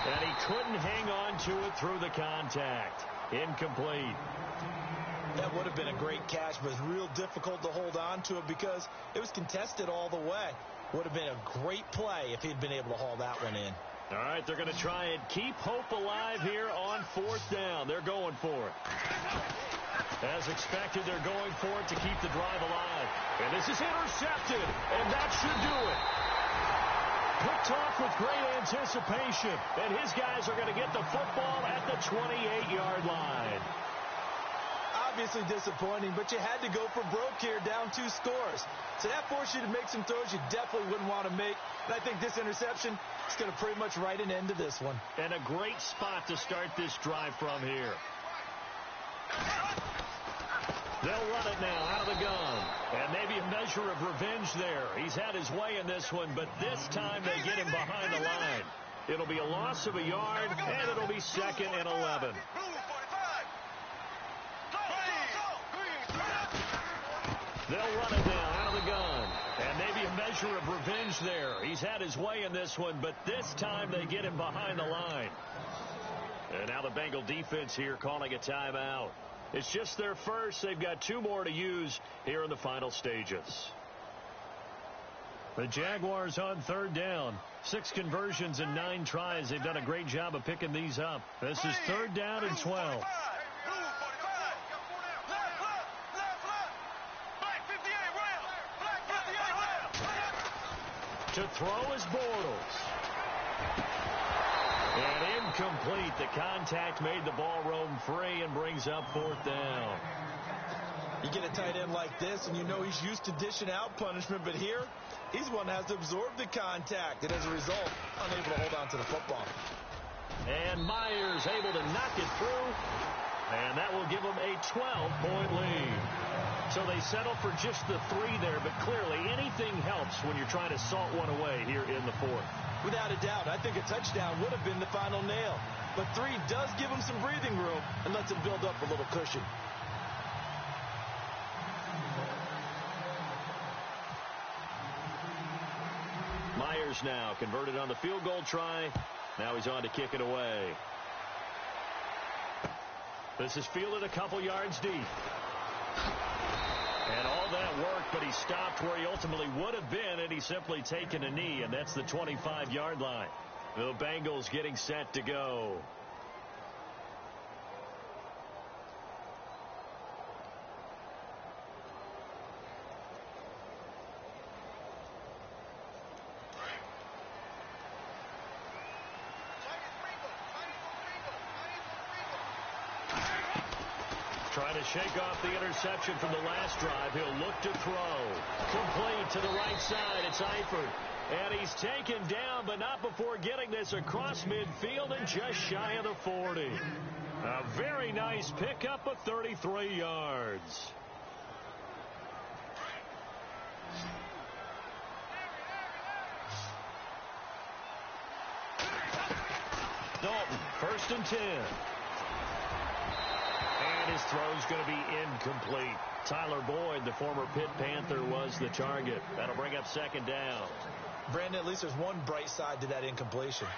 And he couldn't hang on to it through the contact. Incomplete. That would have been a great catch, but it's real difficult to hold on to it because it was contested all the way. Would have been a great play if he'd been able to haul that one in. All right, they're going to try and keep hope alive here on 4th down. They're going for it. As expected, they're going for it to keep the drive alive. And this is intercepted, and that should do it. Picked off with great anticipation, and his guys are going to get the football at the 28-yard line. Obviously disappointing, but you had to go for broke here, down 2 scores. So that forced you to make some throws you definitely wouldn't want to make. And I think this interception is going to pretty much write an end to this one. And a great spot to start this drive from here. They'll run it now out of the gun. And maybe a measure of revenge there. He's had his way in this one, but this time they get him behind the line. It'll be a loss of a yard, and it'll be 2nd and 11. They'll run it down out of the gun. And maybe a measure of revenge there. He's had his way in this one, but this time they get him behind the line. And now the Bengal defense here calling a timeout. It's just their first. They've got 2 more to use here in the final stages. The Jaguars on 3rd down. 6 conversions and 9 tries. They've done a great job of picking these up. This is 3rd down and 12. To throw is Bortles. And incomplete. The contact made the ball roam free and brings up 4th down. You get a tight end like this, and you know he's used to dishing out punishment, but here, he's one that has to absorb the contact, and as a result, unable to hold on to the football. And Myers able to knock it through, and that will give them a 12-point lead. So they settle for just the 3 there, but clearly anything helps when you're trying to salt one away here in the 4th. Without a doubt, I think a touchdown would have been the final nail. But 3 does give him some breathing room and lets him build up a little cushion. Myers now converted on the field goal try. Now he's on to kick it away. This is fielded a couple yards deep. And all that work, but he stopped where he ultimately would have been, and he's simply taken a knee, and that's the 25-yard line. The Bengals getting set to go. Trying to shake off the interception from the last drive. He'll look to throw. Complete to the right side. It's Eifert. And he's taken down, but not before getting this across midfield and just shy of the 40. A very nice pickup of 33 yards. Dalton, 1st and 10. And his throw's going to be incomplete. Tyler Boyd, the former Pitt Panther, was the target. That'll bring up 2nd down. Brandon, at least there's one bright side to that incompletion.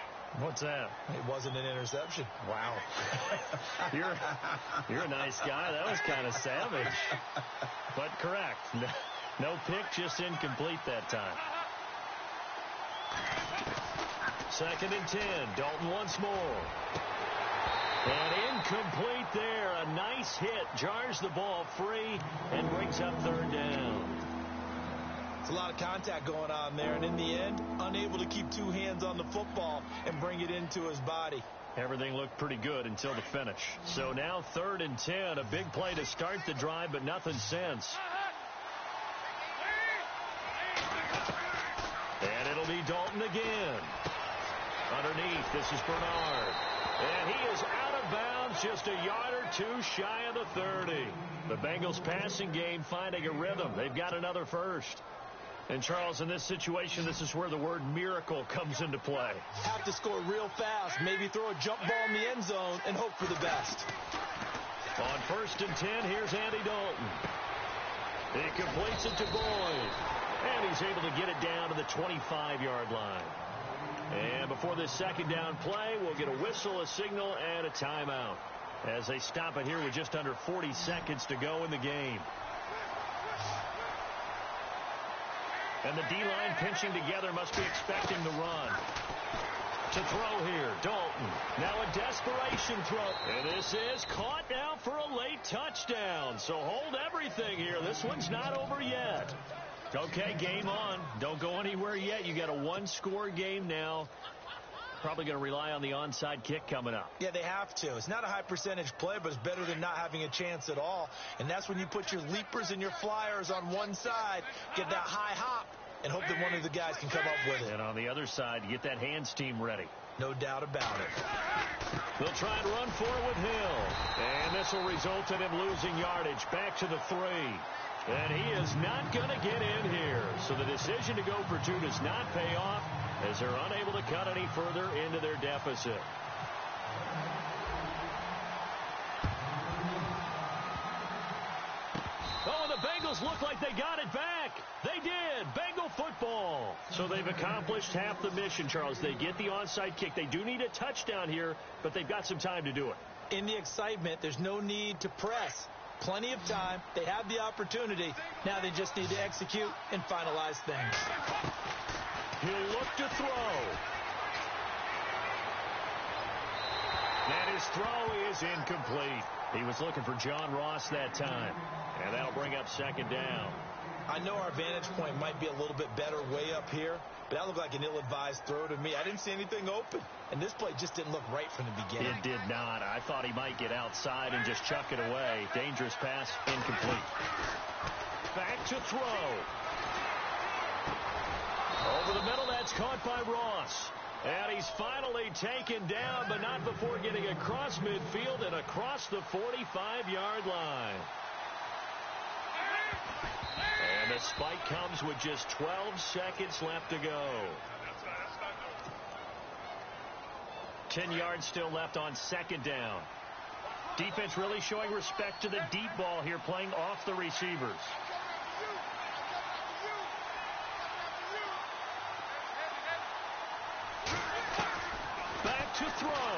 What's that? It wasn't an interception. Wow. You're a nice guy. That was kind of savage. But correct. No pick, just incomplete that time. 2nd and 10. Dalton once more. And incomplete there. A nice hit. Jars the ball free and brings up 3rd down. It's a lot of contact going on there, and in the end, unable to keep 2 hands on the football and bring it into his body. Everything looked pretty good until the finish. So now 3rd and 10. A big play to start the drive, but nothing since. And it'll be Dalton again. Underneath, this is Bernard. And he is out of bounds, just a yard or 2 shy of the 30. The Bengals passing game finding a rhythm. They've got another first. And, Charles, in this situation, this is where the word miracle comes into play. Have to score real fast, maybe throw a jump ball in the end zone and hope for the best. On 1st and 10, here's Andy Dalton. He completes it to Boyd. And he's able to get it down to the 25-yard line. And before this second down play, we'll get a whistle, a signal, and a timeout as they stop it here with just under 40 seconds to go in the game. And the D-line pinching together, must be expecting the run. To throw here, Dalton. Now a desperation throw. And this is caught now for a late touchdown. So hold everything here. This one's not over yet. Okay, game on. Don't go anywhere yet. You got a one-score game now. Probably going to rely on the onside kick coming up. Yeah, they have to. It's not a high percentage play, but it's better than not having a chance at all. And that's when you put your leapers and your flyers on one side, get that high hop, and hope that one of the guys can come up with it. And on the other side, get that hands team ready. No doubt about it. They'll try and run for it with Hill. And this will result in him losing yardage. Back to the 3. And he is not going to get in here. So the decision to go for 2 does not pay off as they're unable to cut any further into their deficit. Oh, and the Bengals look like they got it back. They did. Bengal football. So they've accomplished half the mission, Charles. They get the onside kick. They do need a touchdown here, but they've got some time to do it. In the excitement, there's no need to press. Plenty of time. They have the opportunity. Now they just need to execute and finalize things. He'll look to throw. And his throw is incomplete. He was looking for John Ross that time. And that'll bring up second down. I know our vantage point might be a little bit better way up here, but that looked like an ill-advised throw to me. I didn't see anything open. And this play just didn't look right from the beginning. It did not. I thought he might get outside and just chuck it away. Dangerous pass, incomplete. Back to throw. Over the middle, that's caught by Ross. And he's finally taken down, but not before getting across midfield and across the 45-yard line. And the spike comes with just 12 seconds left to go. 10 yards still left on second down. Defense really showing respect to the deep ball here, playing off the receivers. Back to throw.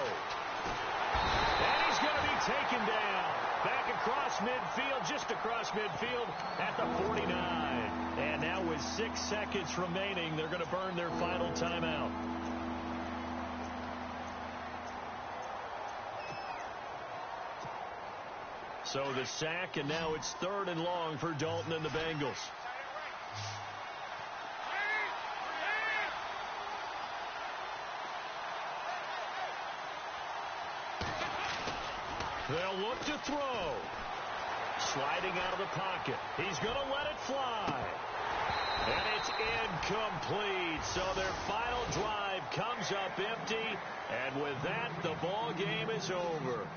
And he's going to be taken down. Back across midfield, just across midfield at the 49. And now with 6 seconds remaining, they're going to burn their final timeout. So the sack, and now it's 3rd and long for Dalton and the Bengals. They'll look to throw. Sliding out of the pocket. He's going to let it fly. And it's incomplete. So their final drive comes up empty. And with that, the ball game is over.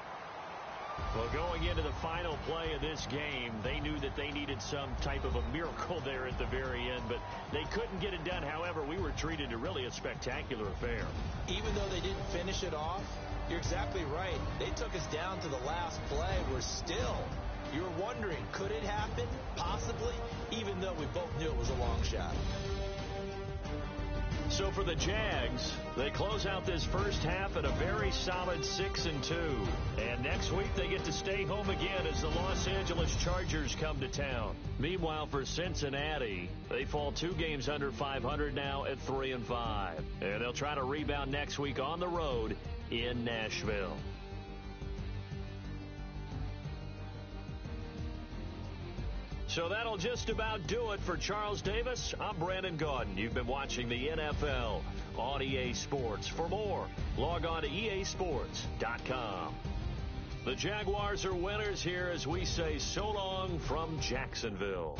Well, going into the final play of this game, they knew that they needed some type of a miracle there at the very end, but they couldn't get it done. However, we were treated to really a spectacular affair. Even though they didn't finish it off, you're exactly right. They took us down to the last play. You're wondering, could it happen? Possibly, even though we both knew it was a long shot. So for the Jags, they close out this first half at a very solid 6-2. And next week they get to stay home again as the Los Angeles Chargers come to town. Meanwhile, for Cincinnati, they fall 2 games under 500 now at 3-5. And they'll try to rebound next week on the road in Nashville. So that'll just about do it for Charles Davis. I'm Brandon Gaudin. You've been watching the NFL on EA Sports. For more, log on to easports.com. The Jaguars are winners here as we say so long from Jacksonville.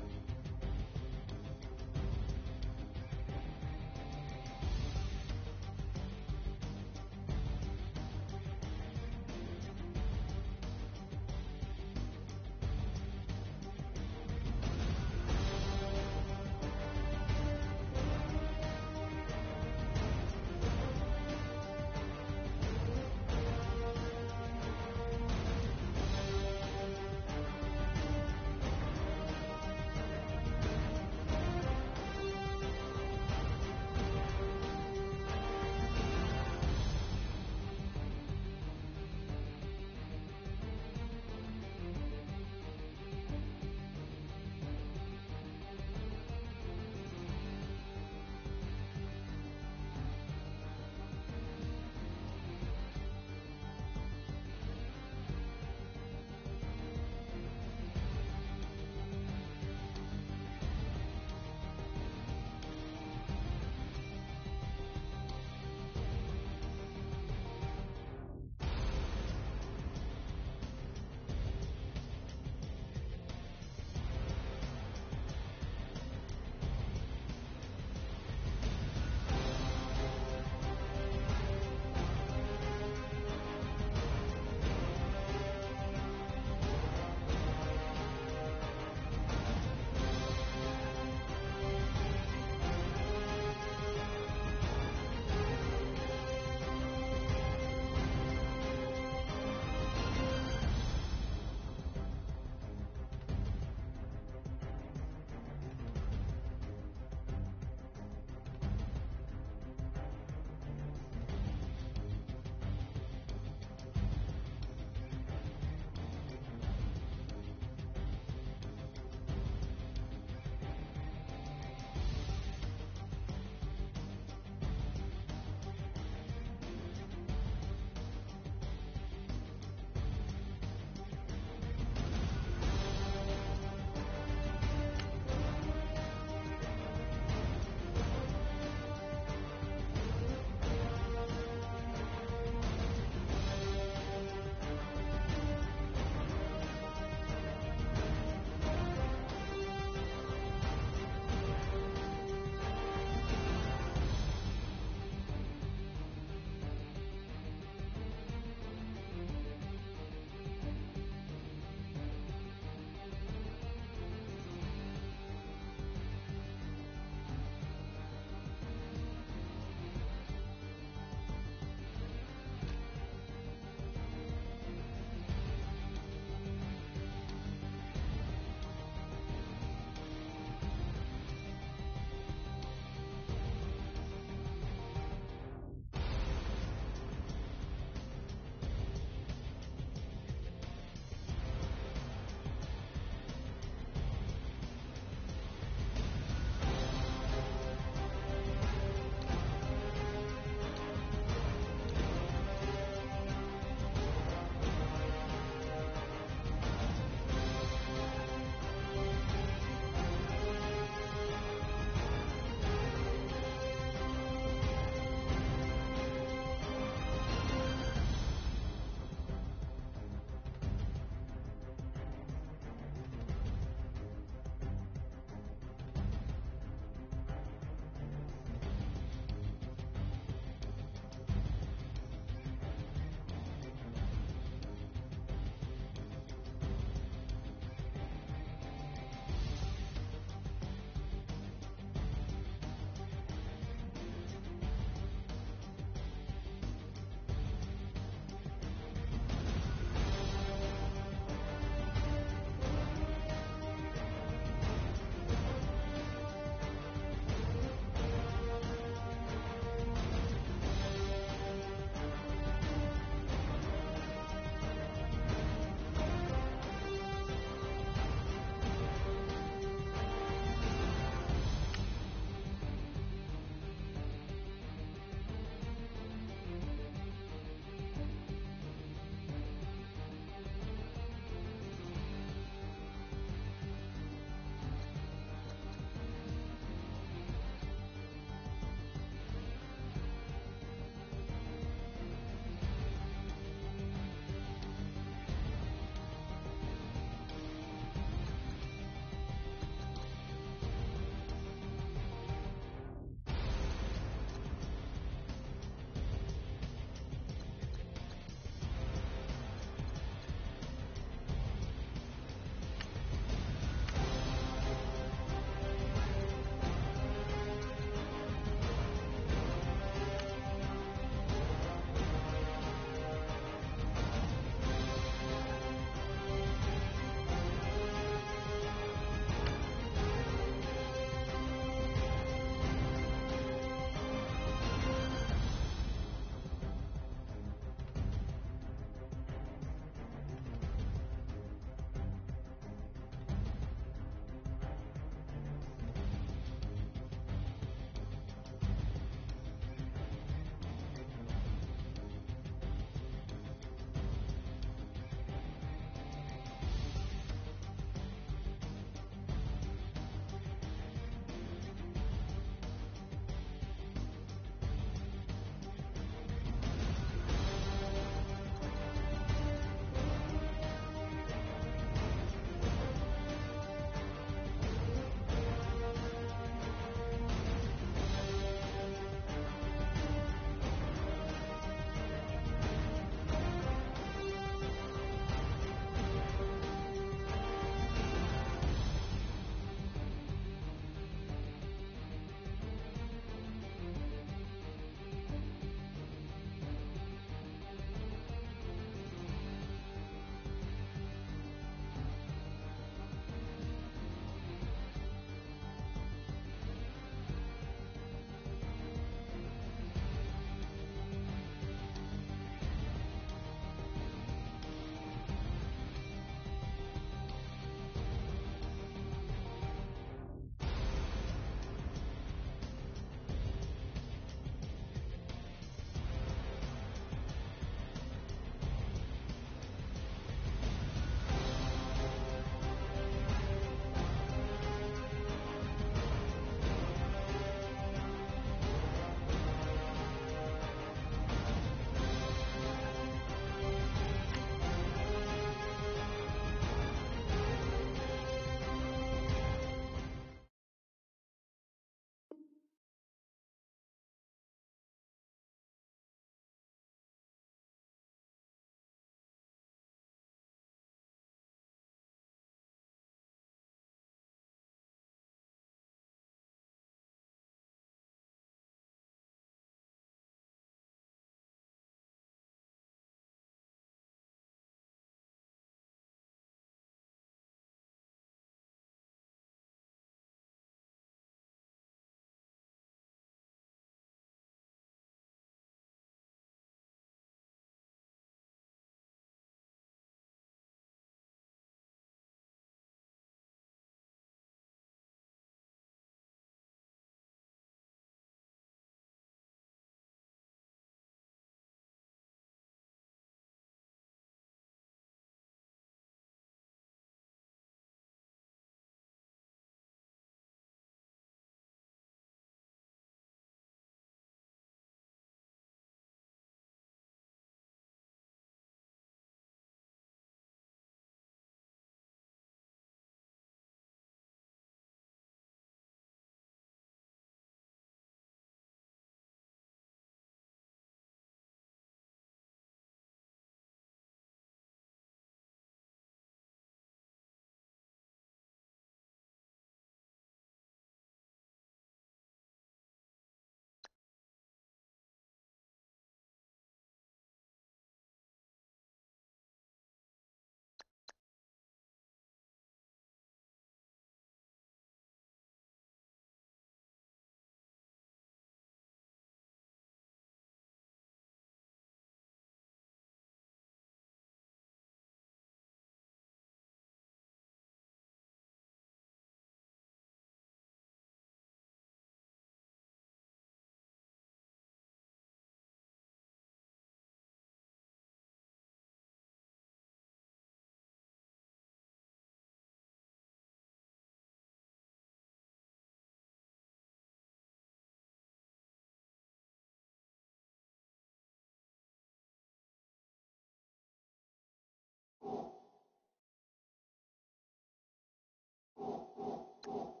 you.